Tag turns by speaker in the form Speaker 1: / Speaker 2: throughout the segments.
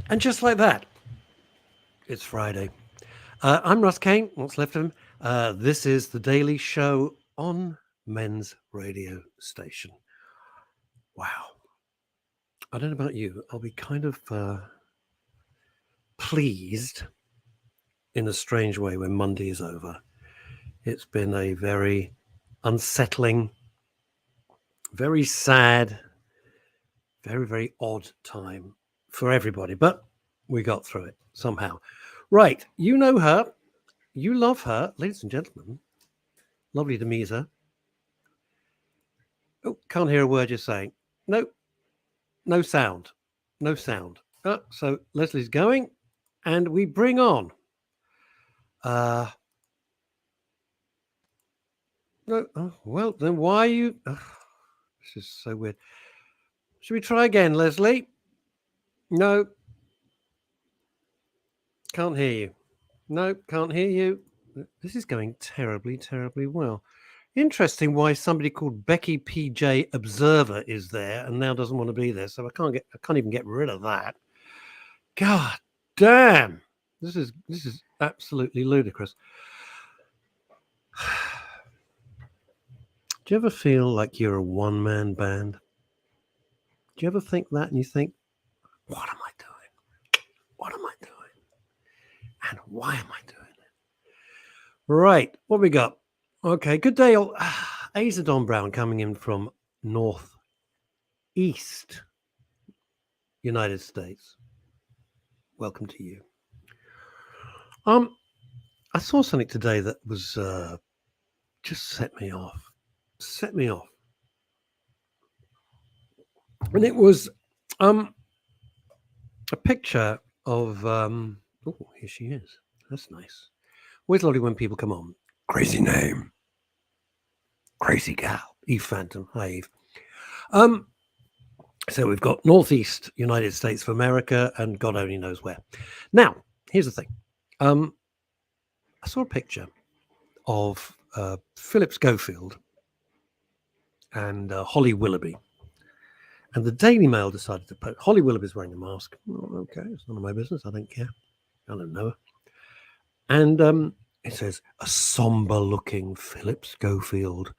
Speaker 1: And just like that, it's Friday. I'm Russ Kane. What's left of him? This is the Daily Show on Men's Radio Station. Wow. I don't know about you. I'll be kind of pleased in a strange way when Monday is over. It's been a very unsettling, very sad, very, very odd time for everybody. But we got through it somehow. Right. You know her. You love her. Ladies and gentlemen, lovely to Meza. Oh, can't hear a word you're saying. No, no sound. No sound. So Lesley's going, and we bring on. No. Oh, well, then why are you? This is so weird. Should we try again, Lesley? No. Can't hear you. No, can't hear you. This is going terribly, terribly well. Interesting why somebody called Becky PJ Observer is there and now doesn't want to be there. So I can't even get rid of that. God damn. This is absolutely ludicrous. Do you ever feel like you're a one-man band? Do you ever think that and you think, what am I doing? What am I doing? And why am I doing it? Right, what we got? Okay, good day. Asa Don Brown coming in from northeast United States. Welcome to you. I saw something today that was just set me off. And it was a picture of oh, here she is. That's nice. Always lovely when people come on. Crazy name. Crazy gal. Eve Phantom. Hi, Eve. So we've got Northeast United States of America and God only knows where. Now, here's the thing. I saw a picture of Philip Schofield and Holly Willoughby. And the Daily Mail decided to post. Holly Willoughby's wearing a mask. Oh, okay, it's none of my business. I don't care. I don't know her. And it says, a somber-looking Philip Schofield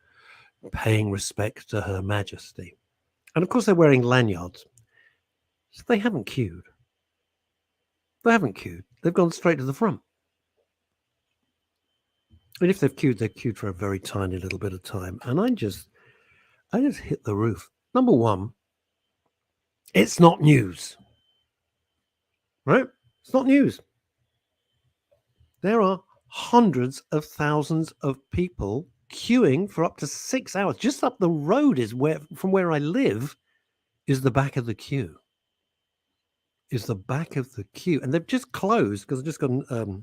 Speaker 1: paying respect to Her Majesty. And of course, they're wearing lanyards. So they haven't queued. They've gone straight to the front. And if they've queued for a very tiny little bit of time. And I just hit the roof. Number one, it's not news. Right? It's not news. There are hundreds of thousands of people queuing for up to 6 hours. Just up the road from where I live is the back of the queue. And they've just closed because I just got a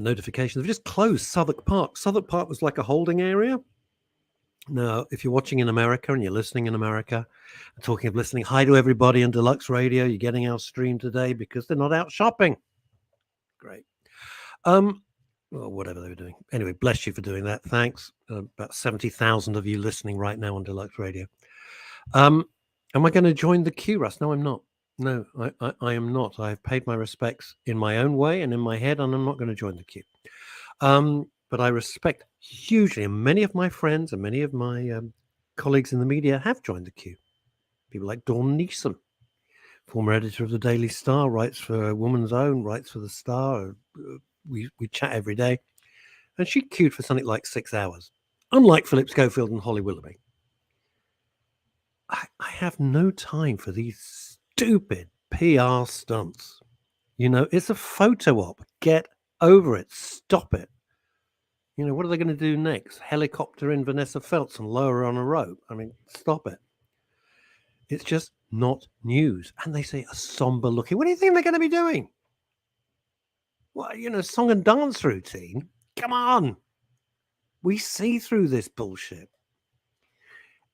Speaker 1: notification. They've just closed Southwark Park. Southwark Park was like a holding area. Now, if you're watching in America and you're listening in America, I'm talking of listening, hi to everybody on Deluxe Radio. You're getting our stream today because they're not out shopping. Great. Well, whatever they were doing. Anyway, bless you for doing that. Thanks. About 70,000 of you listening right now on Deluxe Radio. Am I going to join the queue, Russ? No, I'm not. No, I am not. I've paid my respects in my own way and in my head, and I'm not going to join the queue. But I respect hugely, and many of my friends and many of my colleagues in the media have joined the queue. People like Dawn Neeson, former editor of the Daily Star, writes for Woman's Own, writes for the Star. We chat every day. And she queued for something like 6 hours. Unlike Philip Schofield and Holly Willoughby. I have no time for these stupid PR stunts. You know, it's a photo op. Get over it. Stop it. You know, what are they going to do next? Helicopter in Vanessa Feltz and lower her on a rope? I mean, stop it. It's just not news. And they say a somber looking. What do you think they're going to be doing? Well, you know, song and dance routine. Come on. We see through this bullshit.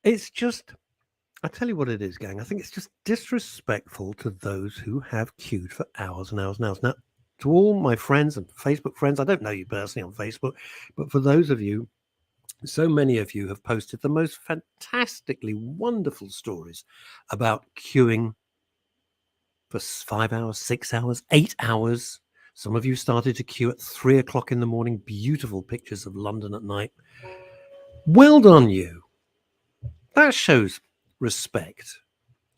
Speaker 1: It's just, I tell you what it is, gang. I think it's just disrespectful to those who have queued for hours and hours and hours. Now, to all my friends and Facebook friends, I don't know you personally on Facebook, but for those of you, so many of you have posted the most fantastically wonderful stories about queuing for 5 hours, 6 hours, 8 hours. Some of you started to queue at 3 o'clock in the morning. Beautiful pictures of London at night. Well done, you. That shows respect.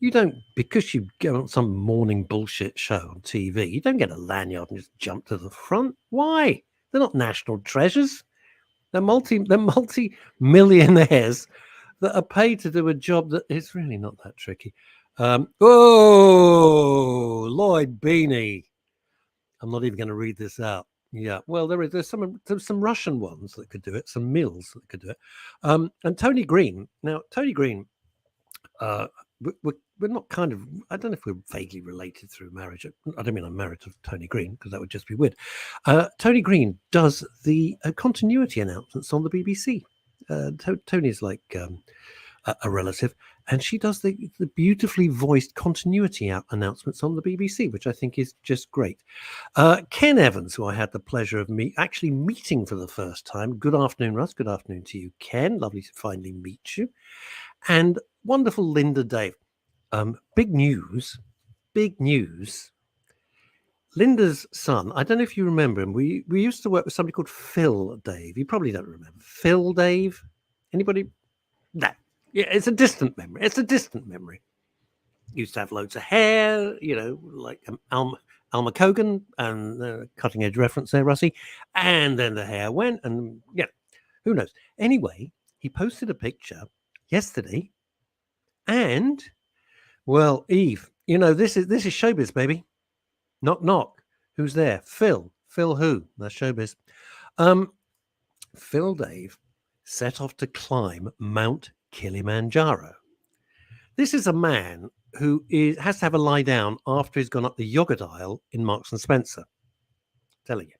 Speaker 1: You don't, because you go on some morning bullshit show on TV, you don't get a lanyard and just jump to the front. Why? They're not national treasures. They're multi-millionaires that are paid to do a job that is really not that tricky. Lloyd Beanie. I'm not even going to read this out. Yeah, well, there's some Russian ones that could do it, some Mills that could do it, and Tony Green. Now, Tony Green, we're not kind of. I don't know if we're vaguely related through marriage. I don't mean I'm married to Tony Green because that would just be weird. Tony Green does the continuity announcements on the BBC. Tony's like a relative, and she does the beautifully voiced continuity announcements on the BBC, which I think is just great. Ken Evans, who I had the pleasure of actually meeting for the first time. Good afternoon, Russ. Good afternoon to you, Ken. Lovely to finally meet you. And wonderful Linda Dave. Big news. Linda's son, I don't know if you remember him. We used to work with somebody called Phil Dave. You probably don't remember. Phil Dave? Anybody? No. Yeah, it's a distant memory. Used to have loads of hair, like Alma Cogan, and cutting edge reference there, Russie. And then the hair went, and who knows? Anyway, he posted a picture yesterday, and well, Eve, this is showbiz, baby. Knock knock. Who's there? Phil. Phil who? That's showbiz. Phil Dave set off to climb Mount Kilimanjaro. This is a man who has to have a lie down after he's gone up the yogurt aisle in Marks and Spencer. Telling you.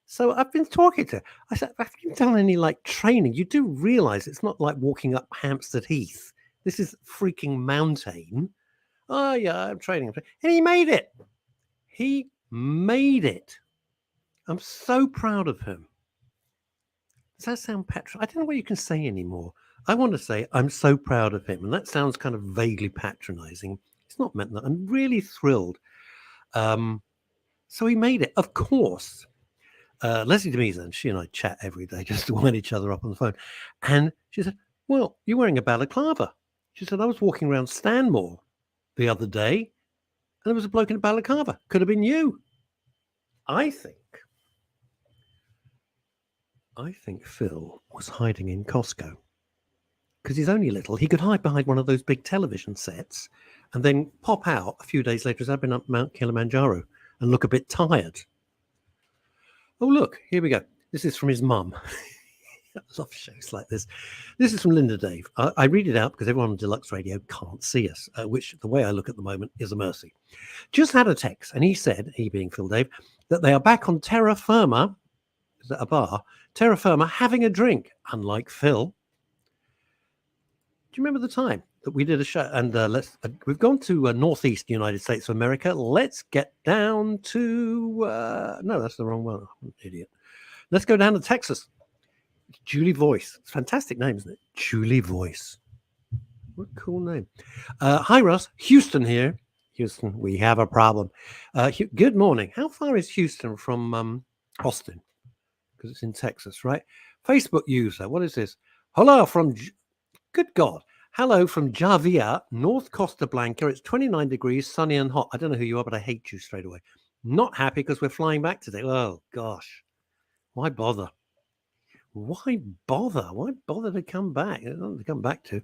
Speaker 1: So I've been talking to her. I said, have you done any training? You do realize it's not like walking up Hampstead Heath. This is freaking mountain. Oh yeah, I'm training. And he made it. I'm so proud of him. Does that sound I don't know what you can say anymore. I want to say I'm so proud of him, and that sounds kind of vaguely patronizing. It's not meant that. I'm really thrilled. So he made it. Of course, Lesley Meza, and she and I chat every day just to wind each other up on the phone. And she said, well, you're wearing a balaclava. She said, I was walking around Stanmore the other day, and there was a bloke in a balaclava. Could have been you. I think Phil was hiding in Costco. Because he's only little, he could hide behind one of those big television sets and then pop out a few days later as I've been up Mount Kilimanjaro and look a bit tired. Oh, look, here we go. This is from his mum. I love shows like this. This is from Linda Dave. I read it out because everyone on Deluxe Radio can't see us, which the way I look at the moment is a mercy. Just had a text, and he said, he being Phil Dave, that they are back on terra firma, is that a bar? Terra firma, having a drink, unlike Phil. Do you remember the time that we did a show? And we've gone to Northeast United States of America. Let's get down to no, that's the wrong one. I'm an idiot. Let's go down to Texas. Julie Voice. It's a fantastic name, isn't it? Julie Voice. What a cool name. Hi, Russ. Houston here. Houston, we have a problem. Good morning. How far is Houston from Austin? Because it's in Texas, right? Facebook user. What is this? Hello from... Good God. Hello from Javia, North Costa Blanca. It's 29 degrees, sunny and hot. I don't know who you are, but I hate you straight away. Not happy because we're flying back today. Oh, gosh. Why bother? Why bother to come back? There's nothing to come back to.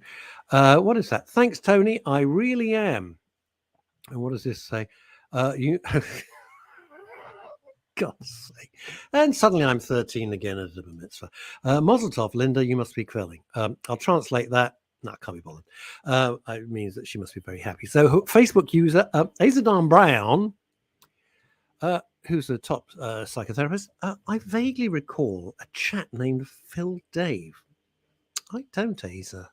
Speaker 1: What is that? Thanks, Tony. I really am. And what does this say? You... God's sake. And suddenly I'm 13 again at a bar mitzvah. Mazel tov, Linda, you must be quelling. I'll translate that. No, I can't be bothered. It means that she must be very happy. So Facebook user, Azadan Brown, who's the top psychotherapist, I vaguely recall a chap named Phil Dave. I don't, Aza.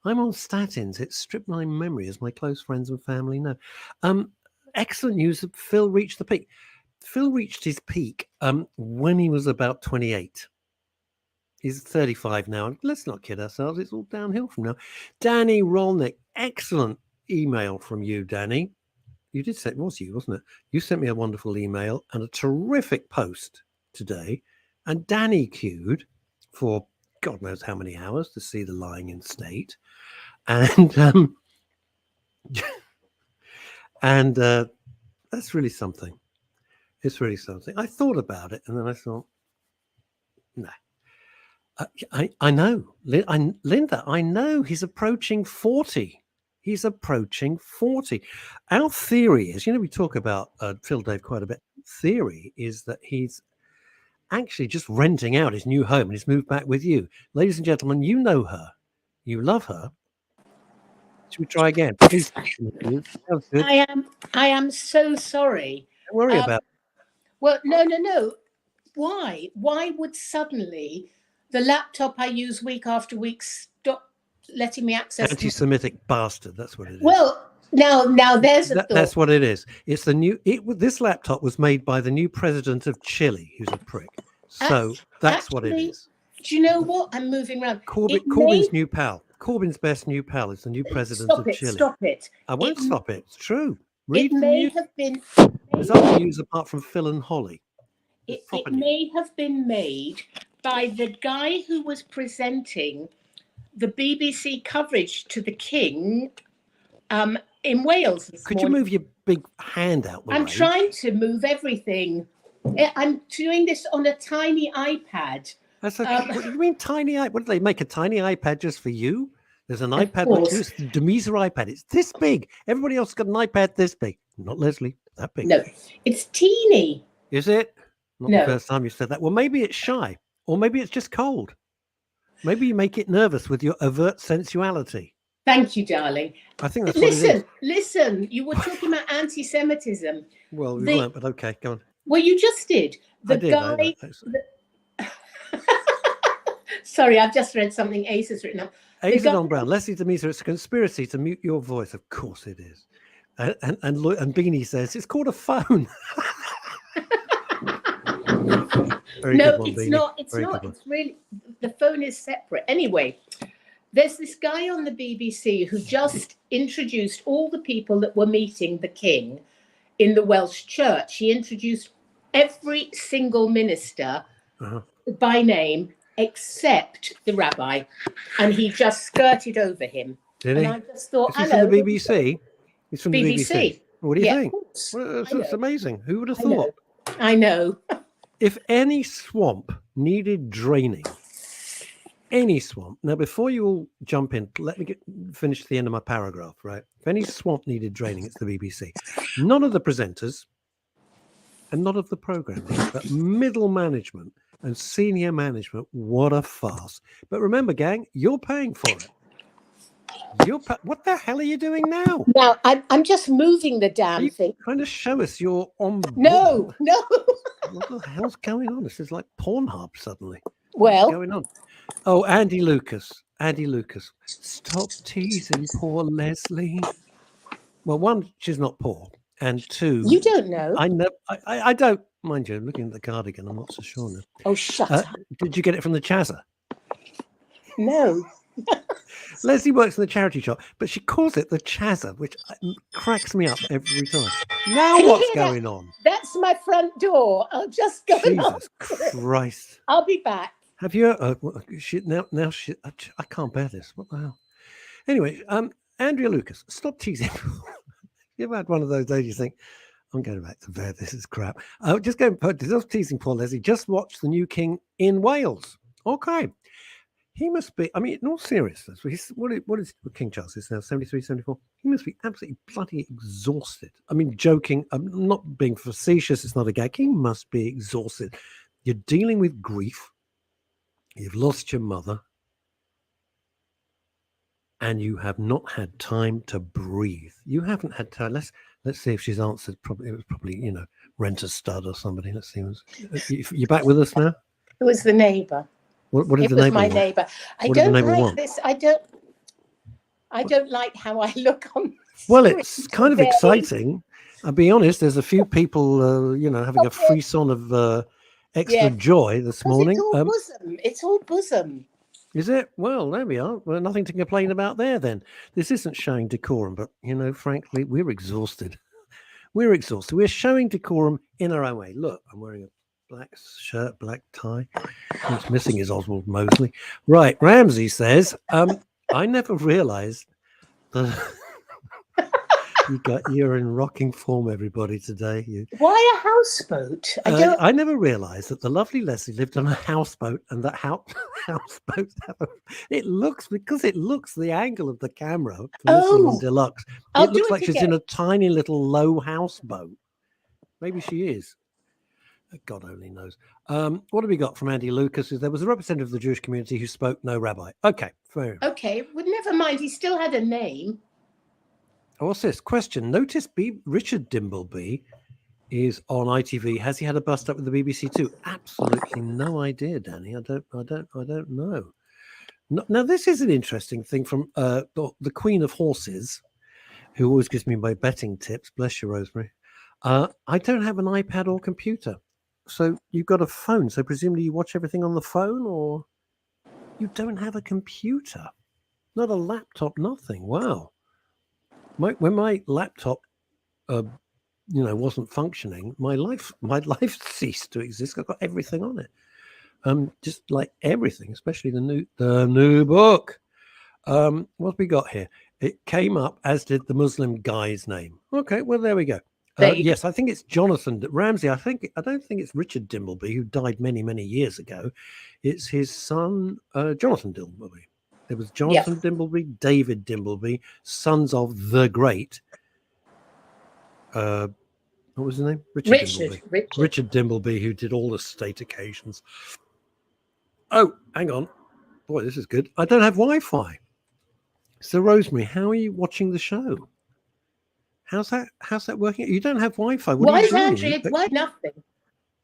Speaker 1: I'm on statins. It stripped my memory, as my close friends and family know. Excellent news that Phil reached the peak. Phil reached his peak when he was about 28. He's 35 now. And let's not kid ourselves. It's all downhill from now. Danny Rolnick. Excellent email from you, Danny. You did say it was you, wasn't it? You sent me a wonderful email and a terrific post today, and Danny queued for God knows how many hours to see the lying in state, and and that's really something. It's really something. I thought about it, and then I thought, no. I know, Linda. I know he's approaching 40. He's approaching 40. Our theory is, we talk about Phil Dave quite a bit. Theory is that he's actually just renting out his new home and he's moved back with you. Ladies and gentlemen, you know her. You love her. Should we try again? Please. Sounds good.
Speaker 2: I am so sorry.
Speaker 1: Don't worry about it.
Speaker 2: Well, no. Why? Why would suddenly the laptop I use week after week stop letting me access?
Speaker 1: Anti-Semitic bastard. That's what it is.
Speaker 2: Well, now there's a thought.
Speaker 1: That's what it is. It's the new. This laptop was made by the new president of Chile, who's a prick. So that's what it is.
Speaker 2: Do you know what? I'm moving around.
Speaker 1: Corbyn's new pal. Corbyn's best new pal is the new president of Chile.
Speaker 2: Stop it.
Speaker 1: I won't stop it. It's true.
Speaker 2: It may have been.
Speaker 1: There's other news apart from Phil and Holly.
Speaker 2: It may have been made by the guy who was presenting the BBC coverage to the King in Wales this
Speaker 1: morning. Could you move your big hand out the way?
Speaker 2: I'm trying to move everything. I'm doing this on a tiny iPad.
Speaker 1: That's okay. What do you mean tiny iPad? What, do they make a tiny iPad just for you? There's an iPad like this, the Meza iPad. It's this big. Everybody else has got an iPad this big. Not Lesley, that big.
Speaker 2: No, it's teeny.
Speaker 1: Is it? Not the first time you said that. Well, maybe it's shy, or maybe it's just cold. Maybe you make it nervous with your overt sensuality.
Speaker 2: Thank you, darling.
Speaker 1: I think that's what it is.
Speaker 2: Listen, you were talking about anti-Semitism.
Speaker 1: Well, we weren't, but okay, go on.
Speaker 2: Well, you just did. Sorry, I've just read something Ace has written up.
Speaker 1: Azadon Brown, Lesley Demeter, it's a conspiracy to mute your voice. Of course it is. And Beanie says, it's called a phone.
Speaker 2: It's not. It's really, the phone is separate. Anyway, there's this guy on the BBC who just introduced all the people that were meeting the King in the Welsh church. He introduced every single minister by name except the rabbi, and he just skirted over him.
Speaker 1: Did he?
Speaker 2: And I just thought,
Speaker 1: from the BBC? He's from the BBC. What do you think?
Speaker 2: Well,
Speaker 1: it's amazing. Who would have thought?
Speaker 2: I know.
Speaker 1: If any swamp needed draining, any swamp. Now, before you all jump in, let me finish the end of my paragraph, right? If any swamp needed draining, it's the BBC. None of the presenters and none of the programming, but middle management and senior management. What a farce. But remember, gang, you're paying for it. What the hell are you doing now?
Speaker 2: Now, I'm just moving the damn thing.
Speaker 1: Trying to show us you're on board.
Speaker 2: No.
Speaker 1: What the hell's going on? This is like Pornhub suddenly.
Speaker 2: Well.
Speaker 1: What's going on? Oh, Andy Lucas. Stop teasing poor Lesley. Well, one, she's not poor. And two.
Speaker 2: You don't know.
Speaker 1: I know. I don't. Mind you, I'm looking at the cardigan. I'm not so sure now.
Speaker 2: Oh, shut up.
Speaker 1: Did you get it from the Chazza?
Speaker 2: No.
Speaker 1: Lesley works in the charity shop, but she calls it the Chazza, which cracks me up every time. Now what's going on?
Speaker 2: That's my front door. I'll just go.
Speaker 1: Jesus Christ!
Speaker 2: I'll be back.
Speaker 1: Have you? Now I can't bear this. What the hell? Anyway, Andrea Lucas, stop teasing. You ever had one of those days you think, I'm going back to bed. This is crap. Just go and stop teasing poor Lesley. Just watch the new King in Wales. Okay. He must be, I mean, in all seriousness, what is King Charles is now 73, 74? He must be absolutely bloody exhausted. I mean, joking, I'm not being facetious, it's not a gag. He must be exhausted. You're dealing with grief. You've lost your mother. And you have not had time to breathe. You haven't had time. Let's see if she's answered. It was probably, Rent a Stud or somebody. Let's see. You back with us now?
Speaker 2: It was the neighbour.
Speaker 1: What is
Speaker 2: it
Speaker 1: the
Speaker 2: was my neighbour. I don't like this. I don't like how I look on.
Speaker 1: Well, it's kind of exciting. I'll be honest. There's a few people, having a frisson of extra joy this morning.
Speaker 2: It's all bosom.
Speaker 1: Is it? Well, there we are. Well, nothing to complain about there. Then this isn't showing decorum, but frankly, we're exhausted. We're exhausted. We're showing decorum in our own way. Look, I'm wearing a black shirt, black tie. What's missing is Oswald Mosley. Right. Ramsey says, I never realized that you're in rocking form, everybody, today.
Speaker 2: Why a houseboat?
Speaker 1: I never realized that the lovely Lesley lived on a houseboat, and that houseboats it looks the angle of the camera from listening on Deluxe. It looks like she's in a tiny little low houseboat. Maybe she is. God only knows. What have we got from Andy Lucas? There was a representative of the Jewish community who spoke, no rabbi. Okay, fair enough.
Speaker 2: Okay, well, never mind. He still had a name.
Speaker 1: What's this? Question. Notice Richard Dimbleby is on ITV. Has he had a bust up with the BBC too? Absolutely no idea, Danny. I don't know. Now, this is an interesting thing from the Queen of Horses, who always gives me my betting tips. Bless you, Rosemary. I don't have an iPad or computer. So you've got a phone. So presumably you watch everything on the phone, or you don't have a computer, not a laptop, nothing. Wow. When my laptop, wasn't functioning, my life ceased to exist. I've got everything on it. Just like everything, especially the new book. What we got here? It came up, as did the Muslim guy's name. Okay, well there we go. Yes, I think it's Jonathan Ramsey. I don't think it's Richard Dimbleby, who died many, many years ago. It's his son, Jonathan Dimbleby. There was Jonathan Dimbleby, David Dimbleby, sons of the great. What was his name? Richard Dimbleby, who did all the state occasions. Oh, hang on. Boy, this is good. I don't have Wi-Fi. So, Rosemary, how are you watching the show? How's that working? You don't have Wi-Fi.
Speaker 2: Why is Andrea? Why nothing?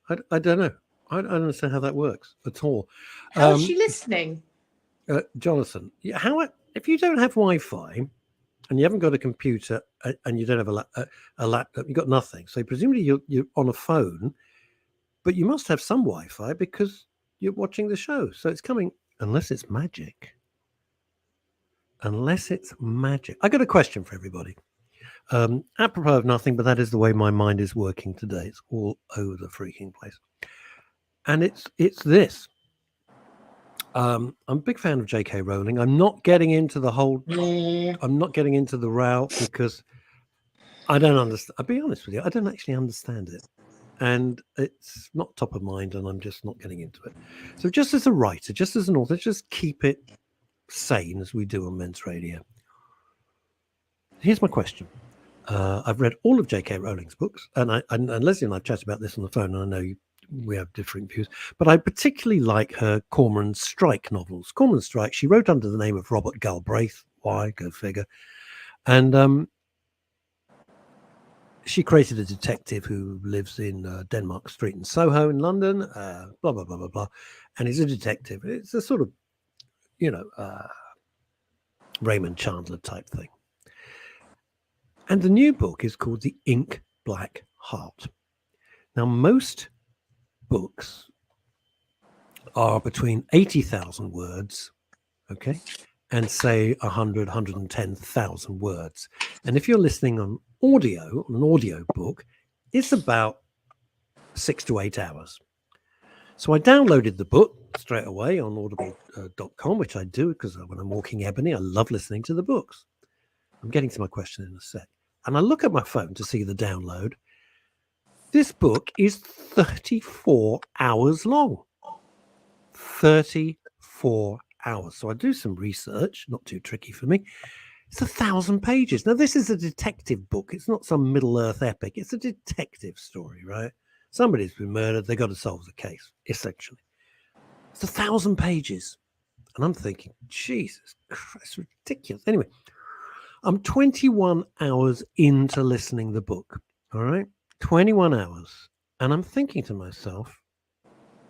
Speaker 1: I don't know. I don't understand how that works at all.
Speaker 2: How's she listening?
Speaker 1: Jonathan, if you don't have Wi-Fi and you haven't got a computer and you don't have a laptop, you've got nothing. So presumably you're on a phone, but you must have some Wi-Fi because you're watching the show. So it's coming, unless it's magic. I got a question for everybody. Apropos of nothing, but that is the way my mind is working today. It's all over the freaking place. And it's this. I'm a big fan of J.K. Rowling. I'm not getting into the whole. I'm not getting into the row because I don't understand. I'll be honest with you. I don't actually understand it, and it's not top of mind, and I'm just not getting into it. So, just as a writer, just as an author, just keep it sane as we do on Men's Radio. Here's my question. I've read all of J.K. Rowling's books, and Lesley and I've chatted about this on the phone, and I know we have different views, but I particularly like her Cormoran Strike novels. Cormoran Strike, she wrote under the name of Robert Galbraith. Why? Go figure. And she created a detective who lives in Denmark Street in Soho in London, blah, blah, blah, blah, blah. And he's a detective. It's a sort of, Raymond Chandler type thing. And the new book is called The Ink Black Heart. Now, most books are between 80,000 words, okay, and say 100, 110,000 words. And if you're listening on an audio book, it's about 6 to 8 hours. So I downloaded the book straight away on audible.com, which I do because when I'm walking Ebony, I love listening to the books. I'm getting to my question in a sec. And I look at my phone to see the download. This book is 34 hours long. 34 hours. So I do some research, not too tricky for me. It's 1,000 pages. Now, this is a detective book. It's not some Middle-earth epic. It's a detective story, right? Somebody's been murdered. They've got to solve the case, essentially. It's 1,000 pages. And I'm thinking, Jesus Christ, it's ridiculous. Anyway, I'm 21 hours into listening the book, all right? 21 hours. And I'm thinking to myself,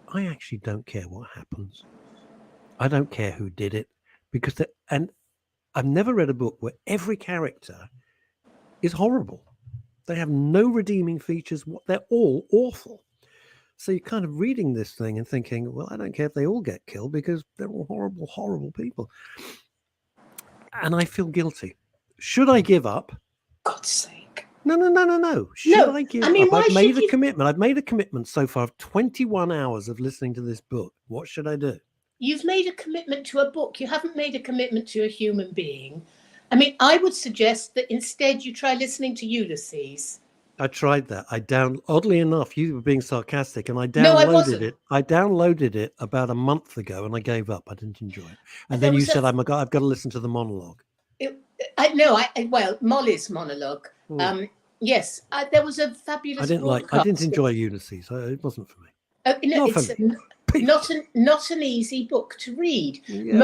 Speaker 1: I actually don't care what happens. I don't care who did it. And I've never read a book where every character is horrible. They have no redeeming features. They're all awful. So you're kind of reading this thing and thinking, well, I don't care if they all get killed because they're all horrible, horrible people. And I feel guilty. Should I give up?
Speaker 2: God's sake.
Speaker 1: No. Should I give up? I've made a commitment. I've made a commitment so far of 21 hours of listening to this book. What should I do?
Speaker 2: You've made a commitment to a book. You haven't made a commitment to a human being. I mean, I would suggest that instead you try listening to Ulysses.
Speaker 1: I tried that. Oddly enough, you were being sarcastic, and I downloaded it. I downloaded it about a month ago, and I gave up. I didn't enjoy it. And then you said, I've got to listen to the monologue.
Speaker 2: Well, Molly's monologue. Yes, there was a fabulous.
Speaker 1: I didn't enjoy Ulysses. It wasn't for me.
Speaker 2: It's not an easy book to read. Yeah,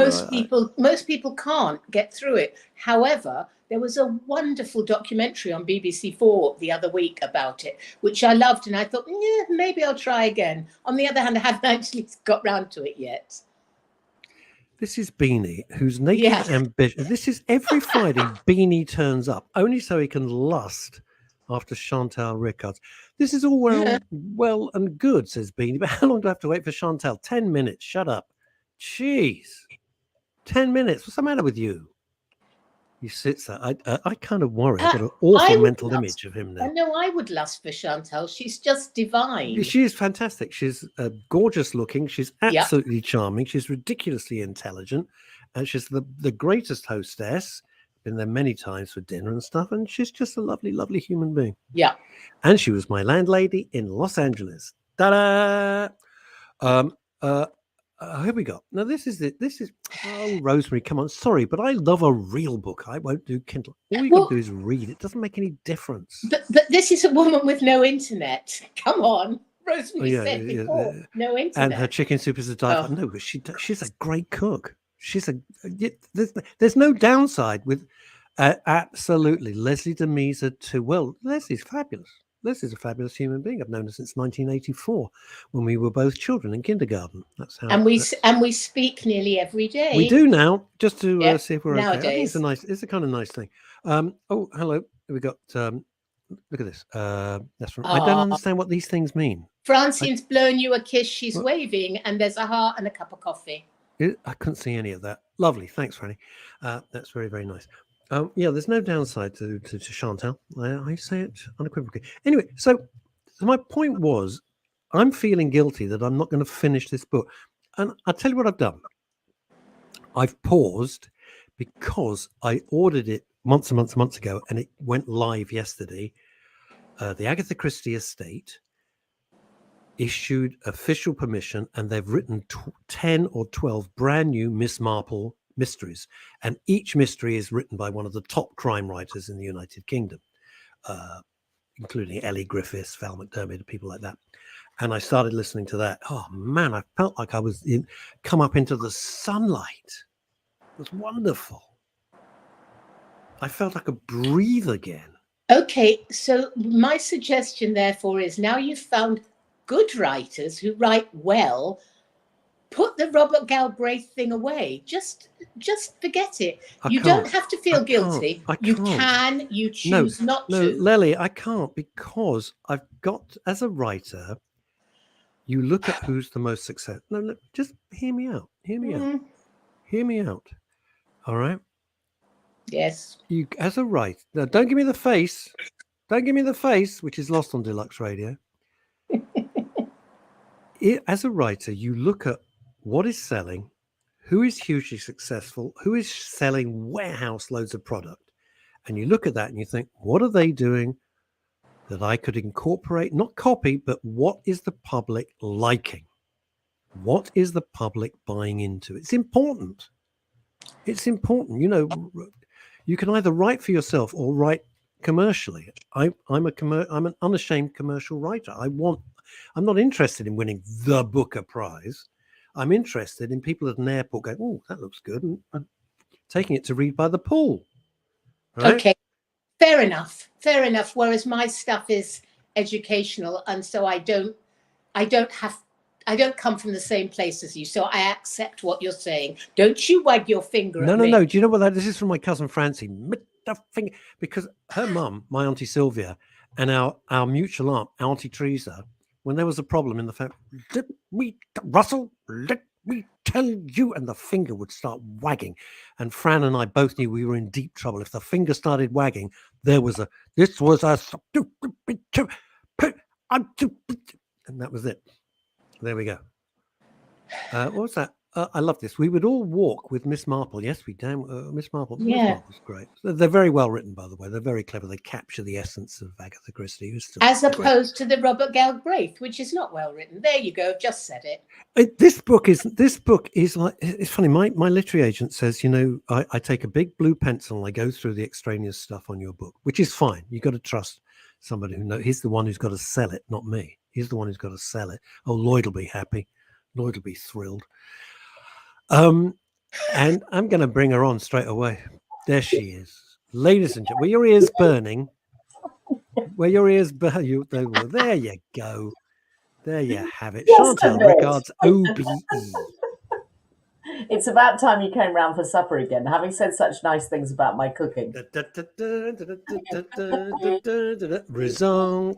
Speaker 2: most people can't get through it. However, there was a wonderful documentary on BBC4 the other week about it, which I loved, and I thought, maybe I'll try again. On the other hand, I haven't actually got round to it yet.
Speaker 1: This is Beanie, whose naked ambition. This is every Friday. Beanie turns up only so he can lust after Chantal Rickards. This is all well and good, says Beanie. But how long do I have to wait for Chantal? 10 minutes. Shut up. Jeez. 10 minutes. What's the matter with you? He sits there. I kind of worry. I've got an awful mental image of him now.
Speaker 2: No, I would lust for Chantal. She's just divine.
Speaker 1: She is fantastic. She's gorgeous looking. She's absolutely charming. She's ridiculously intelligent. And she's the greatest hostess. Been there many times for dinner and stuff. And she's just a lovely, lovely human being.
Speaker 2: Yeah.
Speaker 1: And she was my landlady in Los Angeles. Ta-da! Here we go. Now, this is Rosemary, come on. Sorry, but I love a real book. I won't do Kindle. All you can do is read. It doesn't make any difference.
Speaker 2: This is a woman with no internet. Come on. Rosemary said before, no internet.
Speaker 1: And her chicken soup is a dive. No, but she's a great cook. There's no downside with absolutely. Lesley de Meza too. Well, Lesley's fabulous. Lesley's a fabulous human being. I've known her since 1984, when we were both children in kindergarten. That's how.
Speaker 2: And we speak nearly every day.
Speaker 1: We do now, just to see if we're
Speaker 2: nowadays.
Speaker 1: Okay. It's a kind of nice thing. Oh, hello. We got. Look at this. That's from. I don't understand what these things mean.
Speaker 2: Francine's blown you a kiss. She's waving, and there's a heart and a cup of coffee.
Speaker 1: I couldn't see any of that. Lovely. Thanks, Franny. That's very, very nice. There's no downside to Chantal. I say it unequivocally. Anyway, so my point was, I'm feeling guilty that I'm not going to finish this book. And I'll tell you what I've done. I've paused because I ordered it months ago, and it went live yesterday. The Agatha Christie estate issued official permission, and they've written 10 or 12 brand new Miss Marple mysteries, and each mystery is written by one of the top crime writers in the United Kingdom, including Ellie Griffiths, Val McDermid, people like that. And I started listening to that. Oh man, I felt like I was come up into the sunlight. It was wonderful. I felt I could breathe again.
Speaker 2: Okay, so my suggestion therefore is, now you've found good writers who write well, put the Robert Galbraith thing away. Just forget it. You don't have to feel guilty. You can. You choose not to.
Speaker 1: No, Lely, I can't, because I've got, as a writer, you look at who's the most successful. No, just hear me out. Hear me out. All right?
Speaker 2: Yes.
Speaker 1: You, as a writer, now don't give me the face. Don't give me the face, which is lost on Deluxe Radio. As a writer, you look at what is selling, who is hugely successful, who is selling warehouse loads of product. And you look at that and you think, what are they doing that I could incorporate, not copy, but what is the public liking? What is the public buying into? It's important. It's important. You know, you can either write for yourself or write commercially. I'm an unashamed commercial writer. I'm not interested in winning the Booker Prize. I'm interested in people at an airport going, oh, that looks good, and taking it to read by the pool. Right?
Speaker 2: Okay, fair enough. Whereas my stuff is educational, and so I don't come from the same place as you, so I accept what you're saying. Don't you wag your finger at me.
Speaker 1: No. Do you know what this is from? My cousin Francie. Because her mum, my Auntie Sylvia, and our mutual aunt, Auntie Teresa, when there was a problem in the family, Russell, let We tell you, and the finger would start wagging. And Fran and I both knew we were in deep trouble. If the finger started wagging, this was a stupid picture. And that was it. There we go. What was that? I love this. We would all walk with Miss Marple. Yes, we damn Miss Marple.
Speaker 2: Yeah.
Speaker 1: Miss Marple's great. They're very well written, by the way. They're very clever. They capture the essence of Agatha Christie, who's still
Speaker 2: as opposed to the Robert Galbraith, which is not well written. There you go. I've just said it.
Speaker 1: This book is like, it's funny. My literary agent says, I take a big blue pencil and I go through the extraneous stuff on your book, which is fine. You got to trust somebody who knows. He's the one who's got to sell it, not me. He's the one who's got to sell it. Oh, Lloyd will be happy. Lloyd will be thrilled. And I'm going to bring her on straight away. There she is, ladies and gentlemen. Were your ears burning? Where your ears burn? There you go. There you have it. Chantal Rickards OBE.
Speaker 3: It's about time you came round for supper again, having said such nice things about my cooking.
Speaker 1: Result.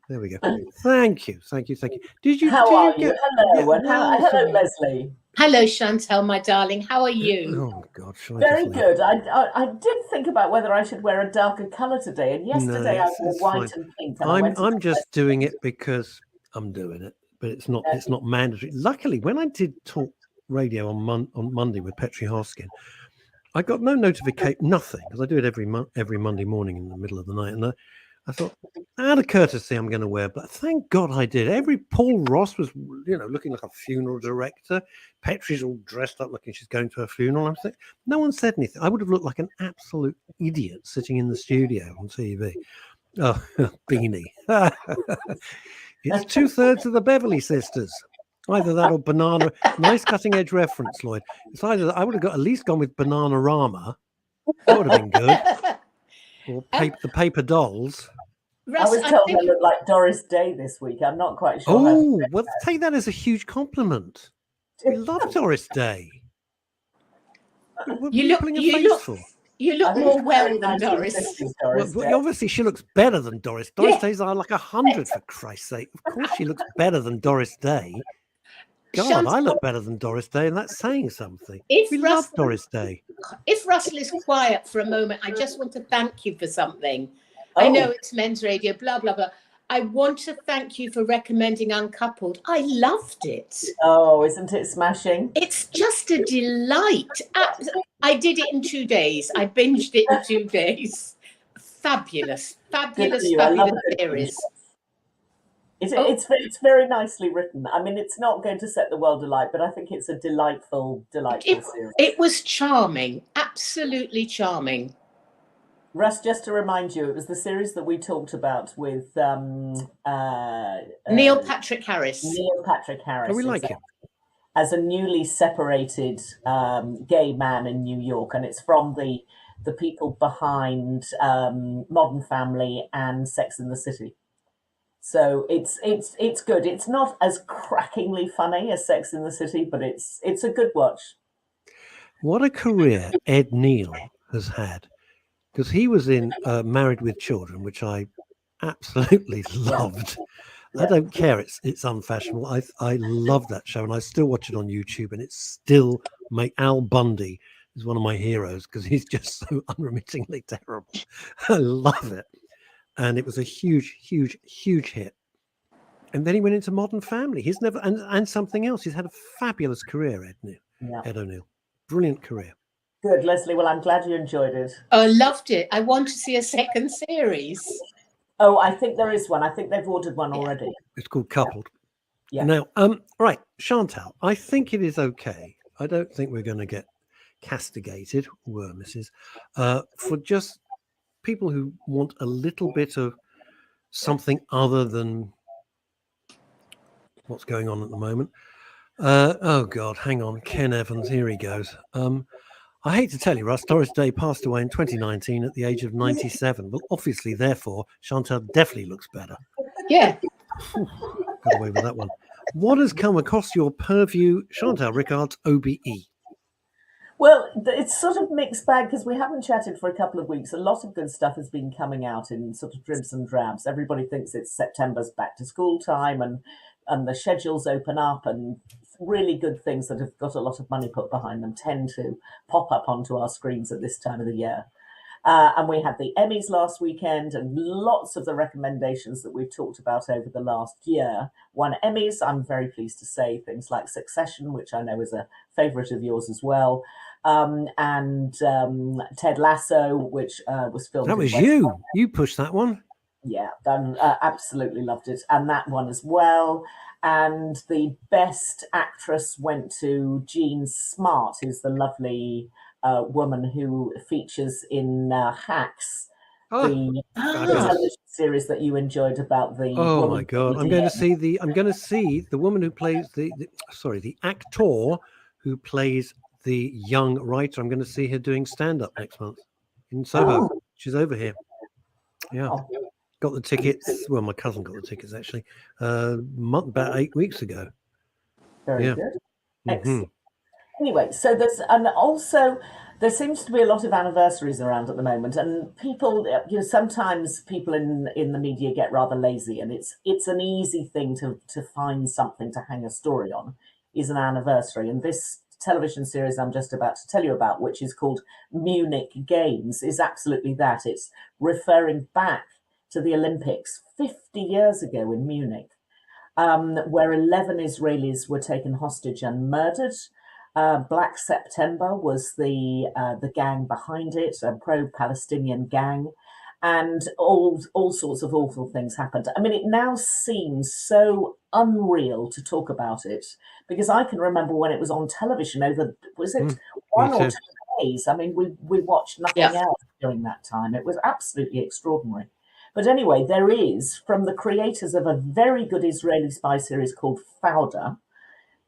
Speaker 1: There we go. Thank you.
Speaker 3: How are you? Hello, hello, Lesley.
Speaker 2: Hello, Chantal, my darling. How are you?
Speaker 1: Oh God,
Speaker 3: very good. I did think about whether I should wear a darker colour today, and yesterday I wore white and pink. And
Speaker 1: I'm just doing it because I'm doing it, but it's not mandatory. Luckily, when I did talk radio on Monday with Petri Harskin, I got no notification, nothing, because I do it every Monday morning in the middle of the night, and I thought, out of courtesy, I'm going to wear, but thank God I did. Paul Ross was, looking like a funeral director. Petri's all dressed up looking she's going to a funeral. I'm saying, no one said anything. I would have looked like an absolute idiot sitting in the studio on TV. Oh, beanie. It's 2/3 of the Beverly Sisters. Either that or Banana. Nice cutting edge reference, Lloyd. It's either I would have at least gone with Bananarama. That would have been good. Or the paper dolls.
Speaker 3: Russ, I was told I looked like Doris Day this week. I'm not quite sure.
Speaker 1: Oh, well, take that as a huge compliment. We love Doris Day.
Speaker 2: You look more well than Doris.
Speaker 1: Well, obviously, she looks better than Doris. Doris Day's like 100, for Christ's sake. Of course, she looks better than Doris Day. God, I look better than Doris Day, and that's saying something. We love Doris Day.
Speaker 2: If Russell is quiet for a moment, I just want to thank you for something. I know it's men's radio, blah, blah, blah. I want to thank you for recommending Uncoupled. I loved it.
Speaker 3: Oh, isn't it smashing?
Speaker 2: It's just a delight. I did it in 2 days. I binged it in 2 days. Fabulous series.
Speaker 3: It's very nicely written. I mean, it's not going to set the world alight, but I think it's a delightful series.
Speaker 2: It was charming, absolutely charming.
Speaker 3: Russ, just to remind you, it was the series that we talked about with
Speaker 2: Neil Patrick Harris.
Speaker 3: Neil Patrick Harris.
Speaker 1: Oh, we like him.
Speaker 3: As a newly separated gay man in New York, and it's from the people behind Modern Family and Sex and the City. So it's good. It's not as crackingly funny as Sex and the City, but it's a good watch.
Speaker 1: What a career Ed Neal has had. Because he was in Married with Children, which I absolutely loved. Yeah. I don't care. It's unfashionable. I love that show, and I still watch it on YouTube. And it's still Al Bundy is one of my heroes because he's just so unremittingly terrible. I love it, and it was a huge, huge, huge hit. And then he went into Modern Family. He's never and something else. He's had a fabulous career, Ed O'Neill. Brilliant career.
Speaker 3: Good, Lesley. Well, I'm glad you enjoyed it.
Speaker 2: Oh, loved it. I want to see a second series.
Speaker 3: Oh, I think there is one. I think they've ordered one already.
Speaker 1: It's called Coupled.
Speaker 3: Yeah.
Speaker 1: Now, right, Chantal, I think it is okay. I don't think we're going to get castigated, Mrs. For just people who want a little bit of something other than what's going on at the moment. Oh, God, hang on. Ken Evans, here he goes. I hate to tell you, Russ, Doris Day passed away in 2019 at the age of 97. Well, obviously, therefore, Chantal definitely looks better.
Speaker 2: Yeah.
Speaker 1: Got away with that one. What has come across your purview, Chantal Rickards OBE?
Speaker 3: Well, it's sort of mixed bag because we haven't chatted for a couple of weeks. A lot of good stuff has been coming out in sort of dribs and drabs. Everybody thinks it's September's back to school time, and and the schedules open up, and really good things that have got a lot of money put behind them tend to pop up onto our screens at this time of the year. And we had the Emmys last weekend, and lots of the recommendations that we've talked about over the last year won Emmys. I'm very pleased to say things like Succession, which I know is a favourite of yours as well, and Ted Lasso, which was filmed.
Speaker 1: That was you. You pushed that one.
Speaker 3: Yeah, absolutely loved it, and that one as well. And the best actress went to Jean Smart, who's the lovely woman who features in Hacks, the television series that you enjoyed about the.
Speaker 1: Oh my God! I'm going to see the woman who plays the actor who plays the young writer. I'm going to see her doing stand-up next month in Soho. Oh. She's over here. Yeah. Oh. Got the tickets. Well, my cousin got the tickets actually about 8 weeks ago.
Speaker 3: Very good. Excellent. Anyway, so there seems to be a lot of anniversaries around at the moment, and people, sometimes people in the media get rather lazy, and it's an easy thing to find something to hang a story on, is an anniversary. And this television series I'm just about to tell you about, which is called Munich Games, is absolutely that. It's referring back to the Olympics 50 years ago in Munich, where 11 Israelis were taken hostage and murdered. Black September was the gang behind it, a pro-Palestinian gang, and all sorts of awful things happened. I mean, it now seems so unreal to talk about it, because I can remember when it was on television over, was it 1 or 2 days? I mean, we watched nothing else during that time. It was absolutely extraordinary. But anyway, there is, from the creators of a very good Israeli spy series called Fauda,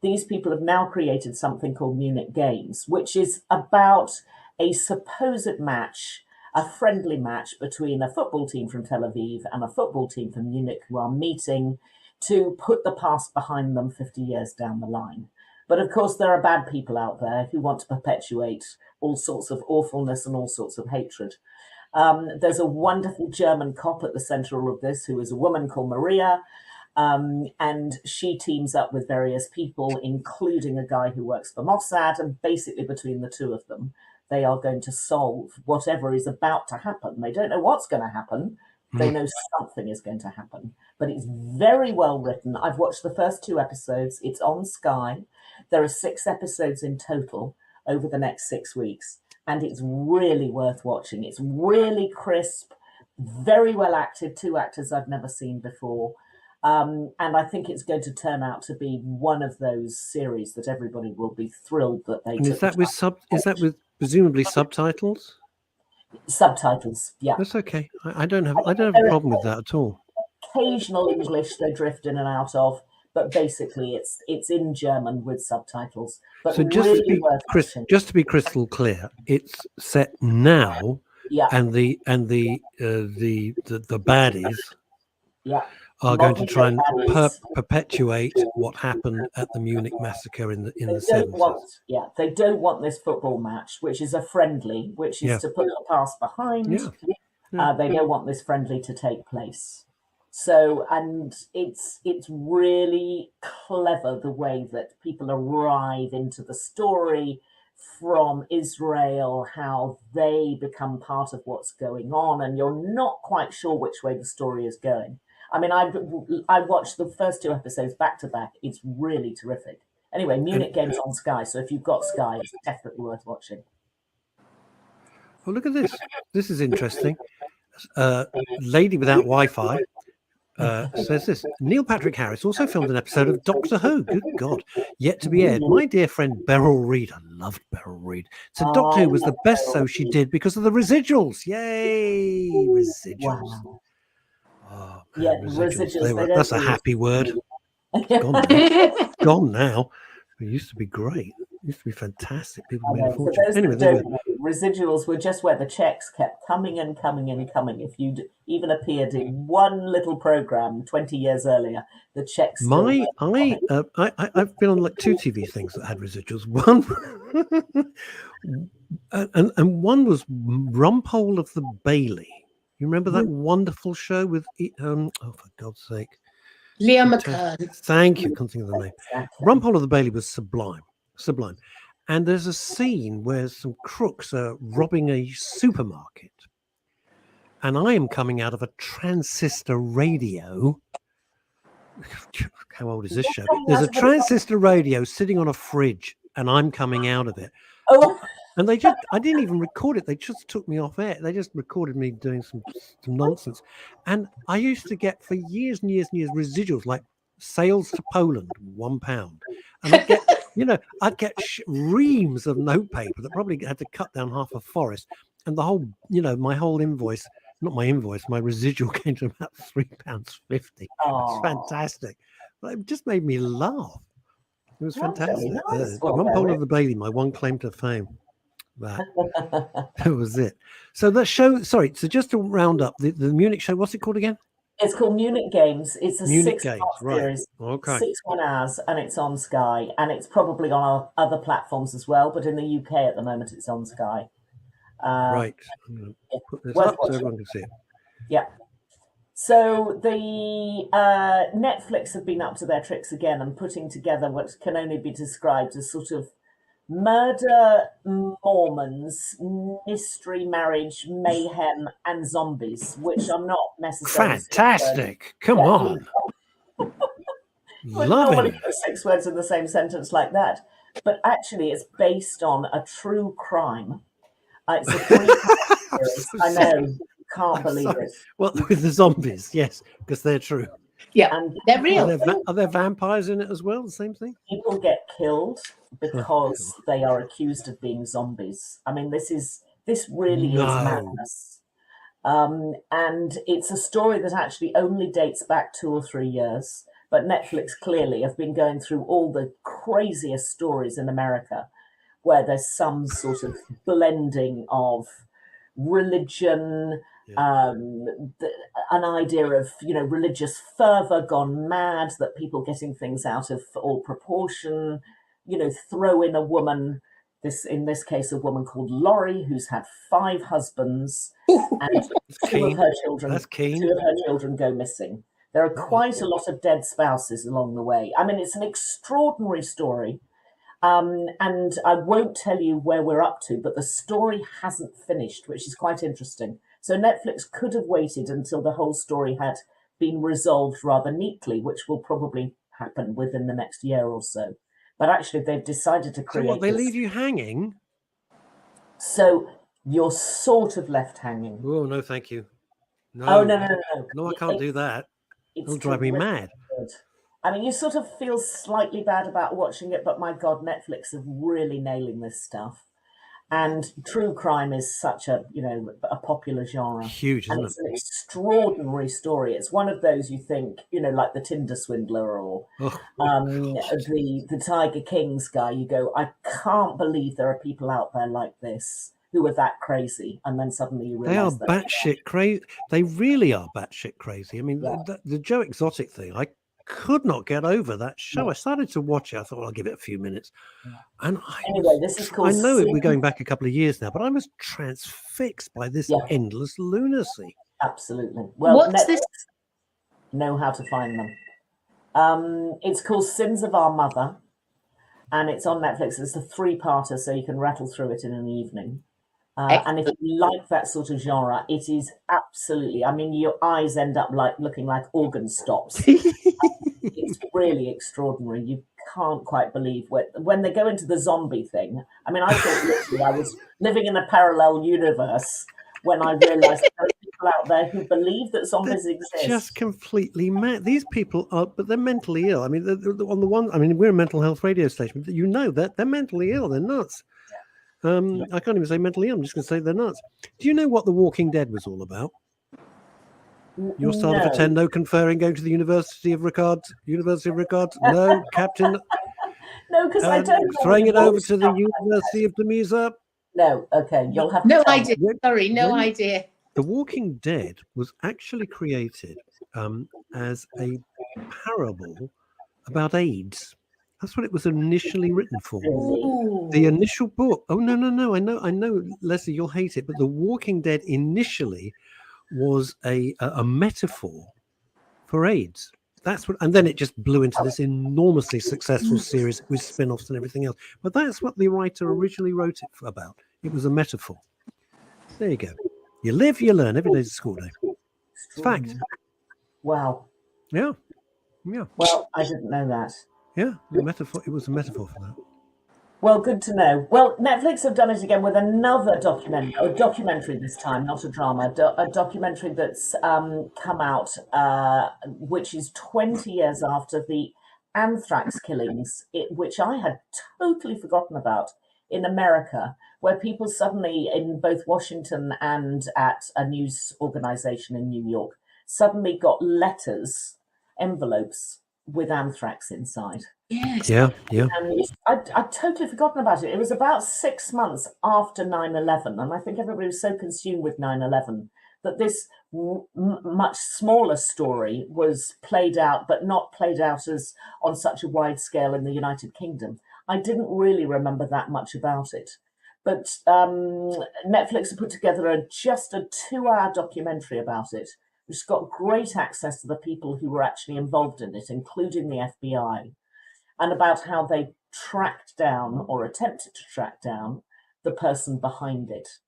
Speaker 3: these people have now created something called Munich Games, which is about a supposed match, a friendly match between a football team from Tel Aviv and a football team from Munich, who are meeting to put the past behind them 50 years down the line. But of course, there are bad people out there who want to perpetuate all sorts of awfulness and all sorts of hatred. There's a wonderful German cop at the center of this, who is a woman called Maria, and she teams up with various people, including a guy who works for Mossad, and basically between the two of them, they are going to solve whatever is about to happen. They don't know what's going to happen. They know something is going to happen, but it's very well written. I've watched the first 2 episodes. It's on Sky. There are 6 episodes in total over the next 6 weeks. And it's really worth watching. It's really crisp, very well acted, 2 actors I've never seen before. And I think it's going to turn out to be one of those series that everybody will be thrilled that they. And
Speaker 1: is that with presumably subtitles?
Speaker 3: Subtitles, yeah.
Speaker 1: That's okay. I don't have a problem with that at all.
Speaker 3: Occasional English they drift in and out of, but basically it's in German with subtitles. But
Speaker 1: so just to be crystal clear, it's set now, and the baddies are going to try and perpetuate what happened at the Munich massacre in the 70s.
Speaker 3: They don't want this football match, which is a friendly, which is to put the past behind. They don't want this friendly to take place. So, and it's really clever the way that people arrive into the story from Israel, how they become part of what's going on, and you're not quite sure which way the story is going. I mean, I watched the first 2 episodes back to back. It's really terrific. Anyway, Munich Games on Sky, so if you've got Sky, it's definitely worth watching.
Speaker 1: Well, look at this. This is interesting. Lady Without Wi-Fi says this. Neil Patrick Harris also filmed an episode of Doctor Who. Good God. Yet to be aired. My dear friend Beryl Reid. I loved Beryl Reid. So Doctor Who was the best show she did because of the residuals. Yay! Residuals.
Speaker 3: Wow.
Speaker 1: Oh, man, residuals. That's a happy word. Gone now. It used to be great. It used to be fantastic. People made a fortune. Anyway,
Speaker 3: residuals were just where the checks kept coming and coming and coming. If you'd even appeared in one little program 20 years earlier, the checks.
Speaker 1: I've been on like 2 TV things that had residuals. One, and one was Rumpole of the Bailey. You remember that wonderful show with for God's sake,
Speaker 2: Liam McKern.
Speaker 1: Thank you. Can't think of the name.
Speaker 3: Exactly.
Speaker 1: Rumpole of the Bailey was sublime. And there's a scene where some crooks are robbing a supermarket. And I am coming out of a transistor radio. How old is this show? There's a transistor radio sitting on a fridge, and I'm coming out of it.
Speaker 3: Oh.
Speaker 1: And I didn't even record it. They just took me off air. They just recorded me doing some nonsense. And I used to get for years and years and years residuals, like sales to Poland, £1. And I'd get reams of notepaper that probably had to cut down half a forest. And the whole, my whole invoice, not my invoice, my residual came to about £3.50. It's fantastic. But it just made me laugh. It was fantastic. Rumpole of the Bailey, my one claim to fame. That was it. So that show, so just to round up, the Munich show, what's it called again?
Speaker 3: It's called Munich Games. It's a
Speaker 1: Munich
Speaker 3: 6-part
Speaker 1: Games,
Speaker 3: series,
Speaker 1: right. Okay.
Speaker 3: 6 1 hours, and it's on Sky, and it's probably on other platforms as well, but in the UK at the moment it's on Sky.
Speaker 1: Right. I'm going to put this up so everyone can see it.
Speaker 3: Yeah. So the Netflix have been up to their tricks again and putting together what can only be described as sort of murder, Mormons, mystery marriage, mayhem, and zombies, which I'm not necessarily...
Speaker 1: Fantastic! Come on!
Speaker 3: Would normally put 6 words in the same sentence like that, but actually it's based on a true crime. It's a 3-part series. I know, can't believe it.
Speaker 1: Well, with the zombies, yes, because they're true.
Speaker 2: Yeah, and they're real.
Speaker 1: Are there vampires in it as well? The same thing?
Speaker 3: People get killed because they are accused of being zombies. I mean, this really is madness. And it's a story that actually only dates back 2 or 3 years. But Netflix clearly have been going through all the craziest stories in America where there's some sort of blending of religion, an idea of religious fervor gone mad, that people getting things out of all proportion, throw in a woman, in this case a woman called Laurie, who's had 5 husbands, and 2 of her children go missing. There are quite a lot of dead spouses along the way. I mean, it's an extraordinary story. And I won't tell you where we're up to, but the story hasn't finished, which is quite interesting. So Netflix could have waited until the whole story had been resolved rather neatly, which will probably happen within the next year or so. But actually, they've decided to create... So
Speaker 1: what, they leave you hanging?
Speaker 3: So you're sort of left hanging.
Speaker 1: Oh, no, thank you. No.
Speaker 3: Oh, no.
Speaker 1: No, I can't do that. It'll drive me mad.
Speaker 3: Good. I mean, you sort of feel slightly bad about watching it, but my God, Netflix are really nailing this stuff. And true crime is such a popular genre.
Speaker 1: Huge, isn't it?
Speaker 3: It's an extraordinary story. It's one of those you think, like the Tinder swindler or the Tiger Kings guy. You go, I can't believe there are people out there like this who are that crazy, and then suddenly you realize
Speaker 1: they are batshit crazy. They really are batshit crazy. I mean, the Joe Exotic thing, I could not get over that show. Yeah. I started to watch it. I thought, well, I'll give it a few minutes. Yeah. And
Speaker 3: this is called...
Speaker 1: I know we're going back a couple of years now, but I was transfixed by this endless lunacy.
Speaker 3: Absolutely. Well,
Speaker 2: what's this?
Speaker 3: Know how to find them. It's called Sins of Our Mother, and it's on Netflix. It's a 3-parter, so you can rattle through it in an evening. And if you like that sort of genre, it is absolutely, I mean, your eyes end up looking like organ stops. It's really extraordinary. You can't quite believe when they go into the zombie thing. I mean, I thought literally I was living in a parallel universe when I realized there are people out there who believe that zombies exist.
Speaker 1: Just completely mad. These people are, but they're mentally ill. I mean, they're on the one, I mean, we're a mental health radio station, but that they're mentally ill. They're nuts. I can't even say mentally ill. I'm just going to say they're nuts. Do you know what The Walking Dead was all about? You're starting to pretend, no conferring, going to the University of Rickards. No, Captain.
Speaker 3: No, because I don't know.
Speaker 1: Throwing it over to the University of Meza.
Speaker 3: No, okay, you'll have to
Speaker 2: no idea. Sorry, no idea.
Speaker 1: The Walking Dead was actually created as a parable about AIDS. That's what it was initially written for.
Speaker 2: Ooh.
Speaker 1: The initial book. Oh, no. I know, Lesley, you'll hate it, but The Walking Dead initially was a metaphor for AIDS. that's what, and then it just blew into this enormously successful series with spin-offs and everything else. But that's what the writer originally wrote it about. It was a metaphor. There you go. You live, you learn. Every day's a school day. It's fact.
Speaker 3: Wow.
Speaker 1: Yeah.
Speaker 3: Well, I didn't know that.
Speaker 1: Yeah, the metaphor. It was a metaphor for that.
Speaker 3: Well, good to know. Well, Netflix have done it again with another documentary this time, not a drama, a documentary that's come out, which is 20 years after the anthrax killings, which I had totally forgotten about, in America, where people suddenly, in both Washington and at a news organization in New York, suddenly got letters, envelopes with anthrax inside.
Speaker 2: Yes.
Speaker 1: Yeah.
Speaker 3: And I'd totally forgotten about it. It was about 6 months after 9/11, and I think everybody was so consumed with 9/11 that this much smaller story was played out, but not played out as on such a wide scale in the United Kingdom. I didn't really remember that much about it. But Netflix have put together just a 2-hour documentary about it, which got great access to the people who were actually involved in it, including the FBI, and about how they tracked down or attempted to track down the person behind it.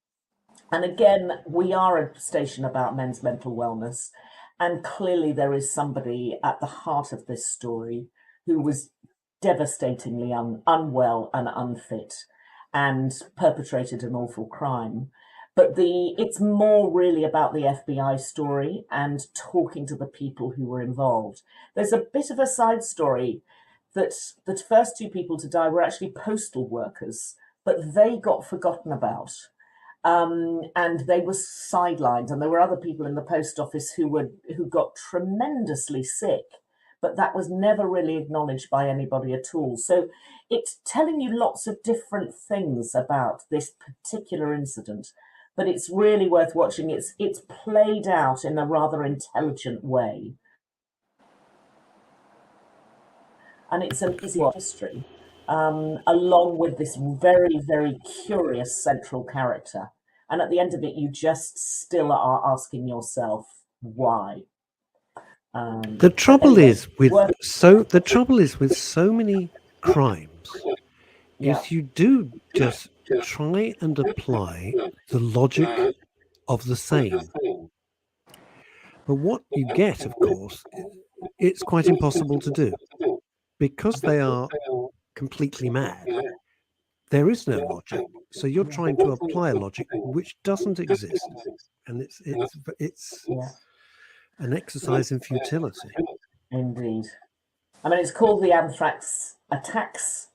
Speaker 3: And again, we are a station about men's mental wellness, and clearly there is somebody at the heart of this story who was devastatingly unwell and unfit and perpetrated an awful crime. But it's more really about the FBI story and talking to the people who were involved. There's a bit of a side story that the first 2 people to die were actually postal workers, but they got forgotten about. And they were sidelined, and there were other people in the post office who got tremendously sick, but that was never really acknowledged by anybody at all. So it's telling you lots of different things about this particular incident, but it's really worth watching. It's played out in a rather intelligent way. And it's an easy history, along with this very, very curious central character. And at the end of it, you just still are asking yourself why.
Speaker 1: The trouble is with so many crimes, is you do just try and apply the logic of the same. But what you get, of course, it's quite impossible to do. Because they are completely mad, there is no logic. So you're trying to apply a logic which doesn't exist, and it's an exercise in futility.
Speaker 3: Indeed. I mean, it's called the Anthrax Attacks,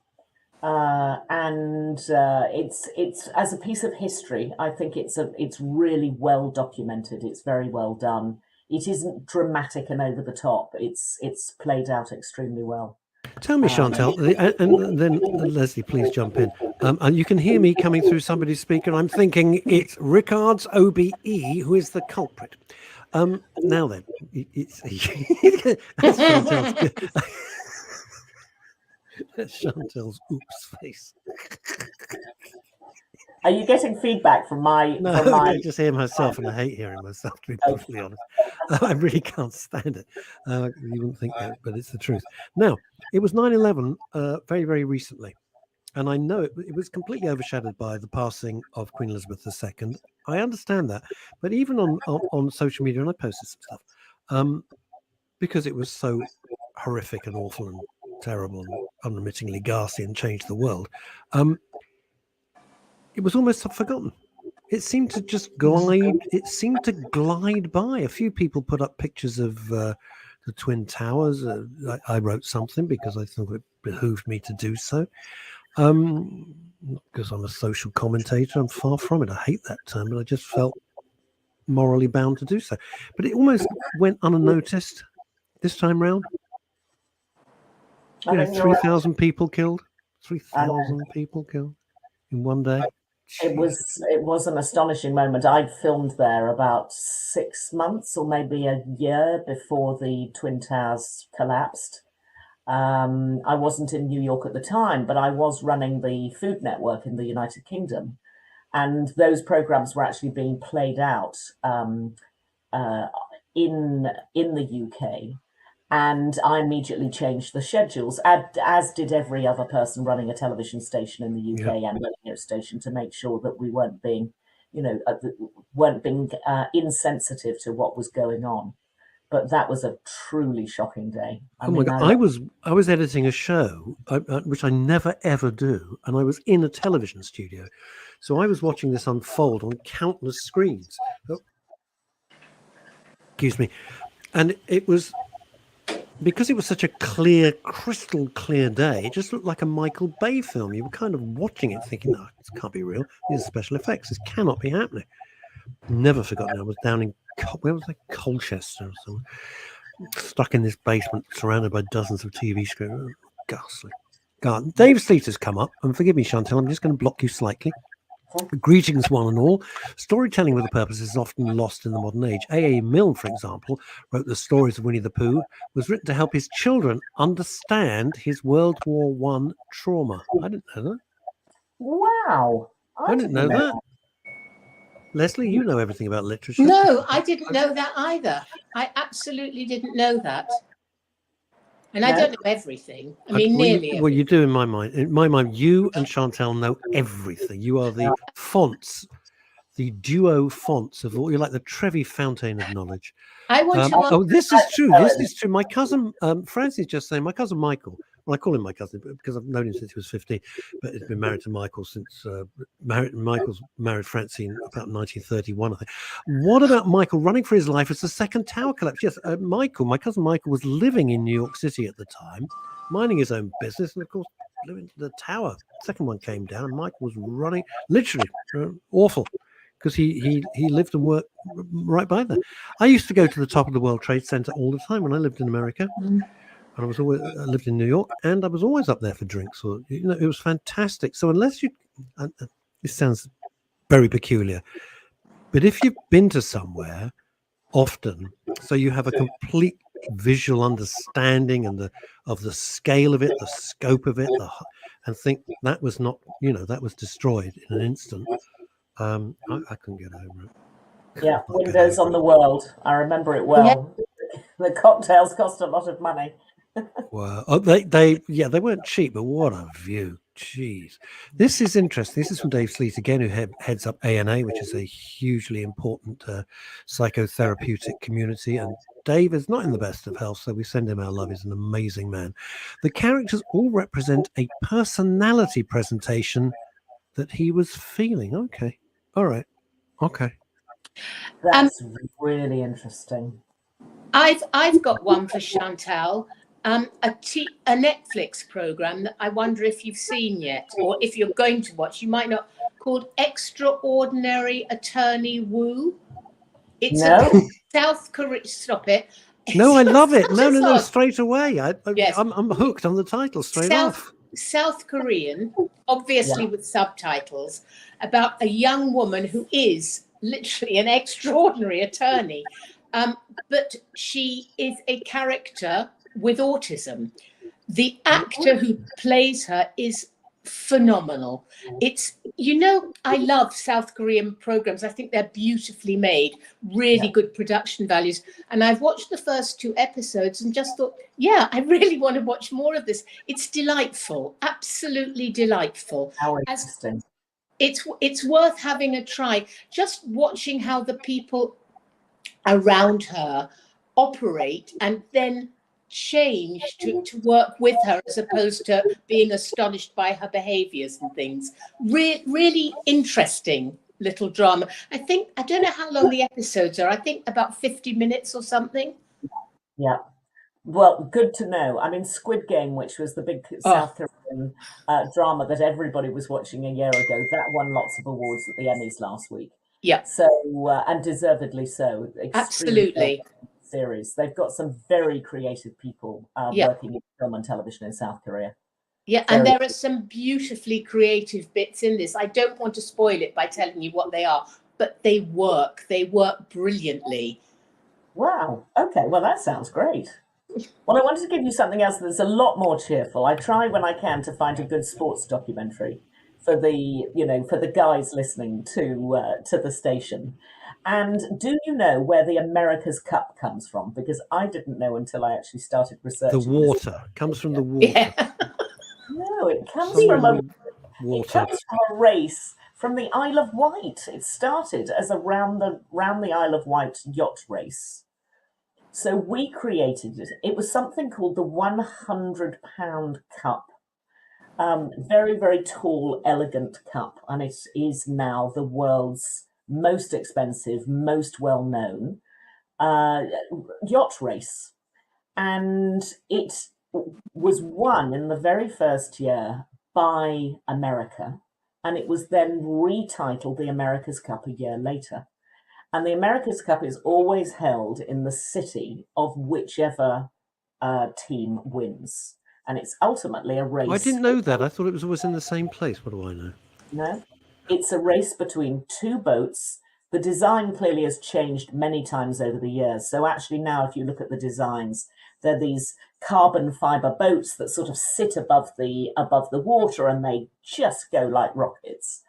Speaker 3: and it's as a piece of history. I think it's really well documented. It's very well done. It isn't dramatic and over the top. It's played out extremely well.
Speaker 1: Tell me, Chantal, and then Lesley, please jump in. And you can hear me coming through somebody's speaker. I'm thinking it's Rickards OBE who is the culprit. Now then, that's Chantal's oops face.
Speaker 3: Are you getting feedback from my?
Speaker 1: No, I just hear myself, and I hate hearing myself, to be perfectly honest. I really can't stand it. You wouldn't think that, but it's the truth. Now, it was 9/11 very, very recently, and I know it was completely overshadowed by the passing of Queen Elizabeth II. I understand that, but even on social media, and I posted some stuff, because it was so horrific and awful and terrible and unremittingly ghastly and changed the world, it was almost forgotten. It seemed to just glide. It seemed to glide by. A few people put up pictures of the Twin Towers. I wrote something because I thought it behooved me to do so. Not because I'm a social commentator. I'm far from it. I hate that term, but I just felt morally bound to do so. But it almost went unnoticed this time round. 3,000 people killed. 3,000 people killed in one day.
Speaker 3: It was an astonishing moment. I'd filmed there about 6 months or maybe a year before the Twin Towers collapsed. I wasn't in New York at the time, but I was running the Food Network in the United Kingdom, and those programs were actually being played out in the UK. And I immediately changed the schedules, as did every other person running a television station in the UK and a radio station, to make sure that we weren't being, insensitive to what was going on. But that was a truly shocking day.
Speaker 1: My God. I was editing a show, which I never ever do, and I was in a television studio, so I was watching this unfold on countless screens. Excuse me, and it was because it was such a clear, crystal clear day. It just looked like a Michael Bay film. You were kind of watching it, thinking, "No, this can't be real. These are special effects. This cannot be happening." Never forgotten. I was down in where was I? Colchester or something. Stuck in this basement, surrounded by dozens of TV screens. Ghastly. God. Dave Sleater's come up, and forgive me, Chantal, I'm just going to block you slightly. Greetings, one and all. Storytelling with a purpose is often lost in the modern age. A.A. Milne, for example, wrote the stories of Winnie the Pooh, was written to help his children understand his World War I trauma. I didn't know that.
Speaker 3: Wow.
Speaker 1: I didn't know that. Lesley, you know everything about literature.
Speaker 2: No, I didn't know that either. I absolutely didn't know that. And I don't know everything. I mean, nearly everything.
Speaker 1: Well, you do in my mind. In my mind, you and Chantal know everything. You are the fonts, the duo fonts of all. You're like the Trevi fountain of knowledge.
Speaker 2: I want to.
Speaker 1: This is true. This is true. My cousin, Francis, just saying, my cousin Michael. Well, I call him my cousin because I've known him since he was 15, but he's been married to Michael since Michael's married Francine about 1931, I think. What about Michael running for his life as the second tower collapsed? Yes, my cousin Michael was living in New York City at the time, minding his own business, and of course, living the tower. Second one came down, and Michael was running, literally awful, because he lived and worked right by there. I used to go to the top of the World Trade Center all the time when I lived in America. And I was always lived in New York, and I was always up there for drinks. Or it was fantastic. So unless you, this sounds very peculiar, but if you've been to somewhere often, so you have a complete visual understanding and of the scale of it, the scope of it, and think that was not, that was destroyed in an instant. I couldn't get over it.
Speaker 3: Yeah, windows on the world. I remember it well. Yeah. The cocktails cost a lot of money.
Speaker 1: Wow. They weren't cheap, but what a view. Jeez. This is interesting. This is from Dave Sleet again, who heads up ANA, which is a hugely important psychotherapeutic community. And Dave is not in the best of health, so we send him our love. He's an amazing man. The characters all represent a personality presentation that he was feeling. Okay. All right. Okay.
Speaker 3: That's really interesting.
Speaker 2: I've got one for Chantal. A Netflix program that I wonder if you've seen yet, or if you're going to watch. You might not. Called Extraordinary Attorney Woo. It's a South Korea. Stop it.
Speaker 1: No, I love it. No, straight away. I'm hooked on the title straight off.
Speaker 2: South Korean, obviously with subtitles, about a young woman who is literally an extraordinary attorney, but she is a character with autism. The actor who plays her is phenomenal. It's, I love South Korean programs. I think they're beautifully made, really good production values. And I've watched the first 2 episodes and just thought, I really want to watch more of this. It's delightful, absolutely delightful.
Speaker 3: How interesting.
Speaker 2: It's worth having a try. Just watching how the people around her operate and then change to work with her, as opposed to being astonished by her behaviors and things. Really interesting little drama. I don't know how long the episodes are. I think about 50 minutes or something.
Speaker 3: Yeah. Well, good to know. I mean, Squid Game, which was the big South Korean drama that everybody was watching a year ago, that won lots of awards at the Emmys last week.
Speaker 2: Yeah.
Speaker 3: So, and deservedly so.
Speaker 2: Absolutely.
Speaker 3: Series. They've got some very creative people working in film and television in South Korea.
Speaker 2: Yeah, and there are some beautifully creative bits in this. I don't want to spoil it by telling you what they are, but they work. They work brilliantly.
Speaker 3: Wow. Okay. Well, that sounds great. Well, I wanted to give you something else that's a lot more cheerful. I try when I can to find a good sports documentary for the guys listening to the station. And do you know where the America's Cup comes from? Because I didn't know until I actually started researching.
Speaker 1: The water comes from the water.
Speaker 2: Yeah.
Speaker 3: No, it comes
Speaker 1: Somewhere
Speaker 3: from
Speaker 1: in the water.
Speaker 3: It comes from a race from the Isle of Wight. It started as a round the Isle of Wight yacht race. So we created it. It was something called the 100-pound cup. Very, very tall, elegant cup. And it is now the world's most expensive, most well-known yacht race. And it was won in the very first year by America. And it was then retitled the America's Cup a year later. And the America's Cup is always held in the city of whichever team wins. And it's ultimately a race.
Speaker 1: I didn't know that. I thought it was always in the same place. What do I know?
Speaker 3: No, it's a race between two boats. The design clearly has changed many times over the years. So actually now, if you look at the designs, they're these carbon fiber boats that sort of sit above the water, and they just go like rockets.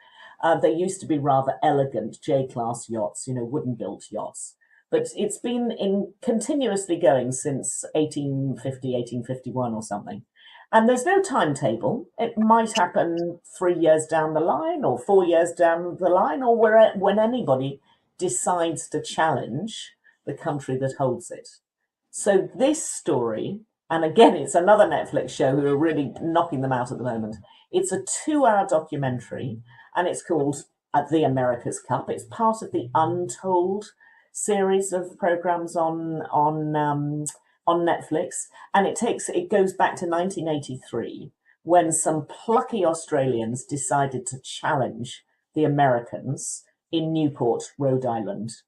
Speaker 3: They used to be rather elegant J-class yachts, wooden-built yachts. But it's been continuously going since 1850, 1851 or something. And there's no timetable. It might happen 3 years down the line or 4 years down the line, or when anybody decides to challenge the country that holds it. So this story, and again, it's another Netflix show who are really knocking them out at the moment. It's a 2-hour documentary, and it's called The America's Cup. It's part of the Untold series of programs on Netflix, and it goes back to 1983 when some plucky Australians decided to challenge the Americans in Newport, Rhode Island.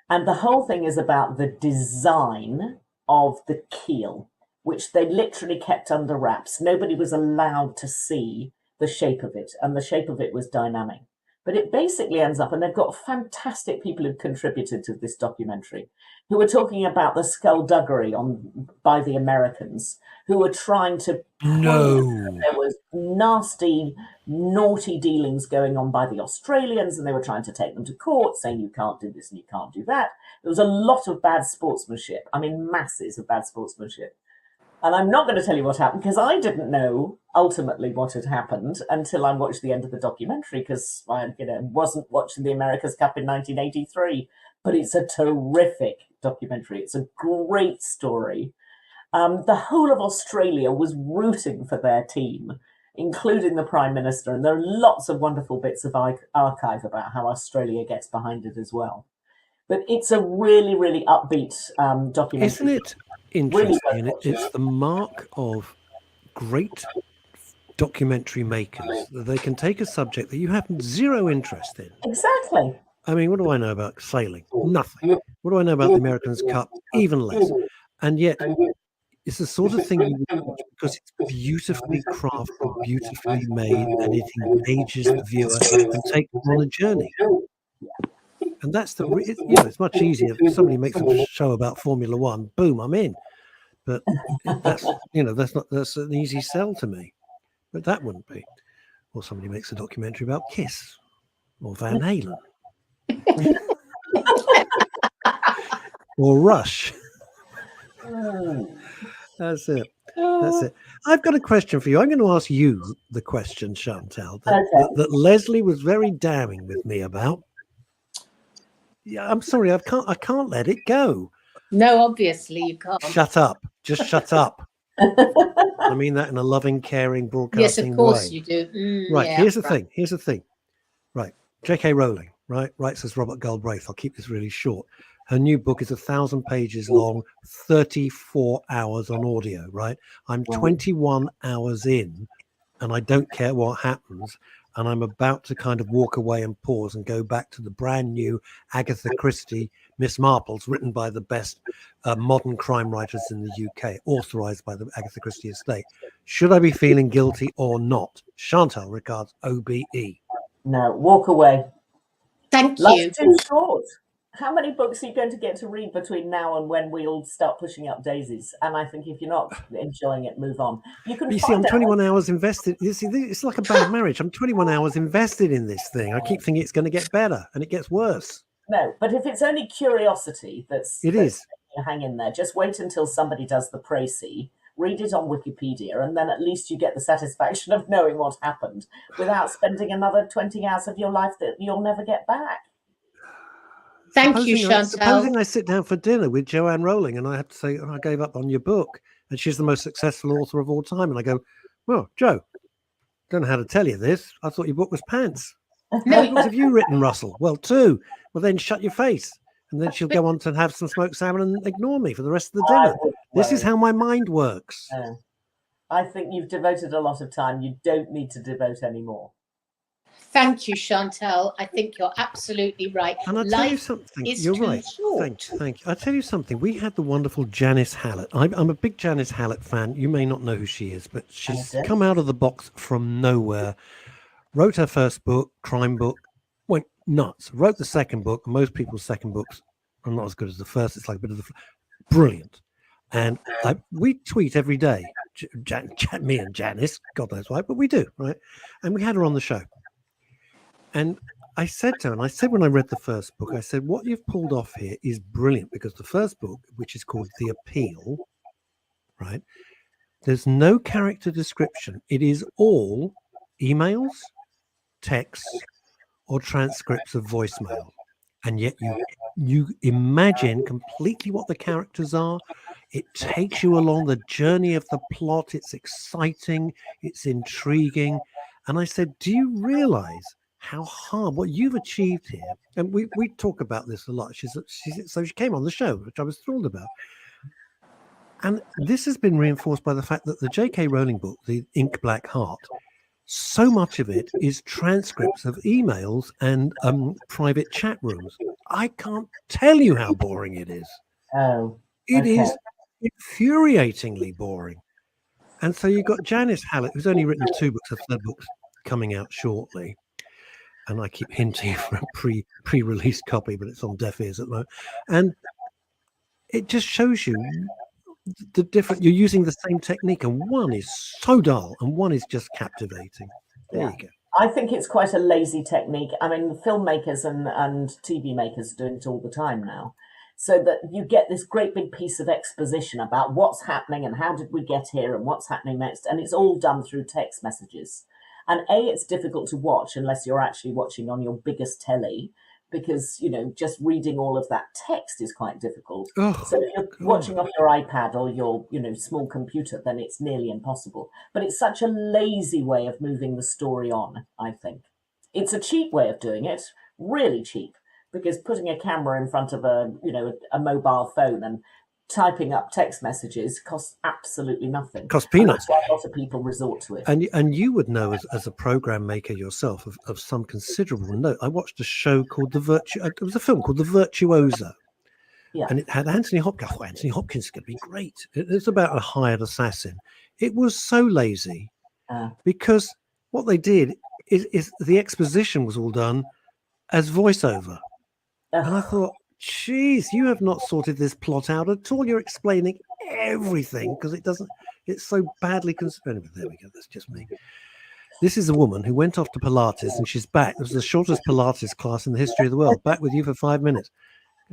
Speaker 3: And the whole thing is about the design of the keel, which they literally kept under wraps. Nobody was allowed to see the shape of it, and the shape of it was dynamic. But it basically ends up, and they've got fantastic people who've contributed to this documentary, who are talking about the skullduggery by the Americans, who were trying to prove that there was nasty, naughty dealings going on by the Australians, and they were trying to take them to court, saying you can't do this and you can't do that. There was a lot of bad sportsmanship. I mean, masses of bad sportsmanship. And I'm not going to tell you what happened, because I didn't know ultimately what had happened until I watched the end of the documentary, because I wasn't watching the America's Cup in 1983. But it's a terrific documentary. It's a great story. The whole of Australia was rooting for their team, including the Prime Minister. And there are lots of wonderful bits of archive about how Australia gets behind it as well. But it's a really, really upbeat documentary.
Speaker 1: Isn't it interesting? Really it's the mark of great documentary makers that they can take a subject that you have zero interest in.
Speaker 3: Exactly.
Speaker 1: I mean, what do I know about sailing? Nothing. What do I know about the America's Cup? Even less. And yet, it's the sort of thing you watch because it's beautifully crafted, beautifully made, and it engages the viewer and takes them on a journey. And that's it's much easier if somebody makes a show about Formula One. Boom, I'm in. But that's an easy sell to me. But that wouldn't be. Or somebody makes a documentary about Kiss or Van Halen or Rush. That's it. That's it. I've got a question for you. I'm going to ask you the question, Chantal, that Lesley was very damning with me about. Yeah, I'm sorry, I can't let it go.
Speaker 2: No, obviously you can't.
Speaker 1: Shut up. Just shut up. I mean that in a loving, caring, broadcasting way.
Speaker 2: Yes, of course you do.
Speaker 1: Right, yeah, here's the thing. Right, J.K. Rowling, right, writes as Robert Galbraith. I'll keep this really short. Her new book is 1,000 pages long, 34 hours on audio, right? I'm 21 hours in, and I don't care what happens. And I'm about to kind of walk away and pause and go back to the brand new Agatha Christie, Miss Marples, written by the best modern crime writers in the UK, authorized by the Agatha Christie estate. Should I be feeling guilty or not? Chantal Rickards OBE.
Speaker 3: No, walk away.
Speaker 2: Thank you.
Speaker 3: Life's too short. How many books are you going to get to read between now and when we all start pushing up daisies? And I think if you're not enjoying it, move on. You
Speaker 1: see, I'm 21 hours invested. You see, it's like a bad marriage. I'm 21 hours invested in this thing. I keep thinking it's going to get better, and it gets worse.
Speaker 3: No, but if it's only curiosity that's hang in there, just wait until somebody does the précis, read it on Wikipedia, and then at least you get the satisfaction of knowing what happened without spending another 20 hours of your life that you'll never get back.
Speaker 2: Thank you, Chantal.
Speaker 1: Supposing I sit down for dinner with Joanne Rowling and I have to say, I gave up on your book and she's the most successful author of all time. And I go, well, Joe, don't know how to tell you this. I thought your book was pants. How many books have you written, Russell? Well, 2. Well, then shut your face. And then she'll go on to have some smoked salmon and ignore me for the rest of the dinner. This is how my mind works.
Speaker 3: I think you've devoted a lot of time. You don't need to devote any more.
Speaker 2: Thank you, Chantal. I think you're absolutely right.
Speaker 1: And I'll tell you something. You're right. Thank you. I'll tell you something. We had the wonderful Janice Hallett. I'm a big Janice Hallett fan. You may not know who she is, but she's come out of the box from nowhere. Wrote her first book, crime book, went nuts. Wrote the second book. Most people's second books are not as good as the first. It's like a bit of the brilliant. And we tweet every day. Me and Janice, God knows why, but we do, right? And we had her on the show. And I said to her, and I said when I read the first book, I said, what you've pulled off here is brilliant, because the first book, which is called The Appeal, right? There's no character description. It is all emails, texts, or transcripts of voicemail. And yet you imagine completely what the characters are. It takes you along the journey of the plot. It's exciting. It's intriguing. And I said, do you realize how hard what you've achieved here? And we talk about this a lot. So she came on the show, which I was thrilled about. And this has been reinforced by the fact that the J.K. Rowling book, The Ink Black Heart, so much of it is transcripts of emails and private chat rooms. I can't tell you how boring it is. It is infuriatingly boring. And so you've got Janice Hallett, who's only written 2 books. Her 3rd book's coming out shortly. And I keep hinting for a pre-release copy, but it's on deaf ears at the moment. And it just shows you the different. You're using the same technique, and one is so dull, and one is just captivating. There you go.
Speaker 3: I think it's quite a lazy technique. I mean, filmmakers and TV makers are doing it all the time now, so that you get this great big piece of exposition about what's happening and how did we get here and what's happening next, and it's all done through text messages. And it's difficult to watch unless you're actually watching on your biggest telly, because, just reading all of that text is quite difficult. So if you're watching off your iPad or your, small computer, then it's nearly impossible. But it's such a lazy way of moving the story on, I think. It's a cheap way of doing it, really cheap, because putting a camera in front of a mobile phone and typing up text messages costs absolutely nothing.
Speaker 1: Costs peanuts.
Speaker 3: That's why a lot of people resort to it.
Speaker 1: And you would know as a program maker yourself of some considerable note. I watched a show called it was a film called The Virtuoso. Yeah. And it had Anthony Hopkins. Oh, Anthony Hopkins is going to be great. It's about a hired assassin. It was so lazy because what they did is the exposition was all done as voiceover. And I thought, geez, you have not sorted this plot out at all. You're explaining everything because it's so badly concerned. There we go. That's just me. This is a woman who went off to Pilates and she's back. It was the shortest Pilates class in the history of the world. Back with you for 5 minutes.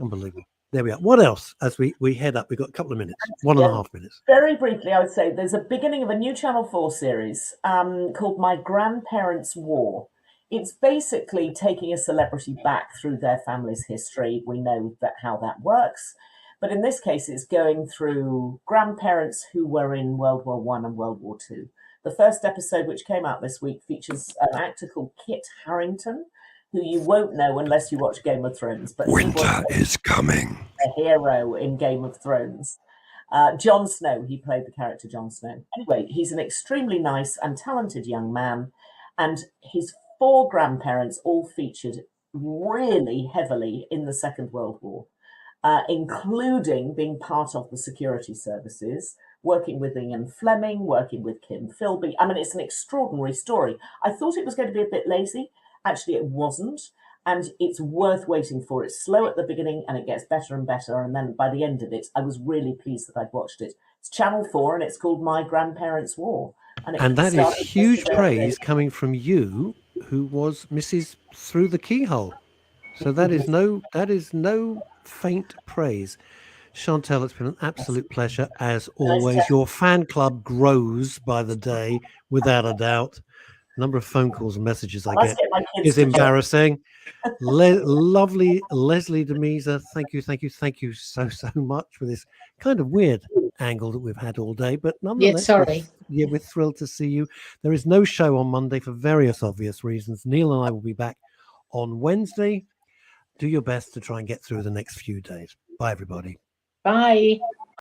Speaker 1: Unbelievable. There we are. What else as we head up? We've got a couple of minutes, 1.5 minutes.
Speaker 3: Very briefly, I would say there's a beginning of a new Channel 4 series called My Grandparents' War. It's basically taking a celebrity back through their family's history. We know how that works. But in this case, it's going through grandparents who were in World War I and World War II. The first episode, which came out this week, features an actor called Kit Harington, who you won't know unless you watch Game of Thrones. But
Speaker 4: winter is coming.
Speaker 3: A hero in Game of Thrones. Jon Snow, he played the character Jon Snow. Anyway, he's an extremely nice and talented young man, and his 4 grandparents all featured really heavily in the Second World War, including being part of the security services, working with Ian Fleming, working with Kim Philby. I mean, it's an extraordinary story. I thought it was going to be a bit lazy. Actually, it wasn't. And it's worth waiting for. It's slow at the beginning and it gets better and better. And then by the end of it, I was really pleased that I'd watched it. It's Channel 4 and it's called My Grandparents' War.
Speaker 1: And that is huge praise coming from you, who was Mrs. Through the Keyhole. So that is no faint praise. Chantal, it's been an absolute pleasure as always. Your fan club grows by the day, without a doubt. Number of phone calls and messages I get is embarrassing. Lovely Lesley de Meza, thank you so much for this kind of weird angle that we've had all day, but nonetheless, we're thrilled to see you. There is no show on Monday for various obvious reasons. Neil and I will be back on Wednesday. Do your best to try and get through the next few days. Bye, everybody.
Speaker 2: Bye.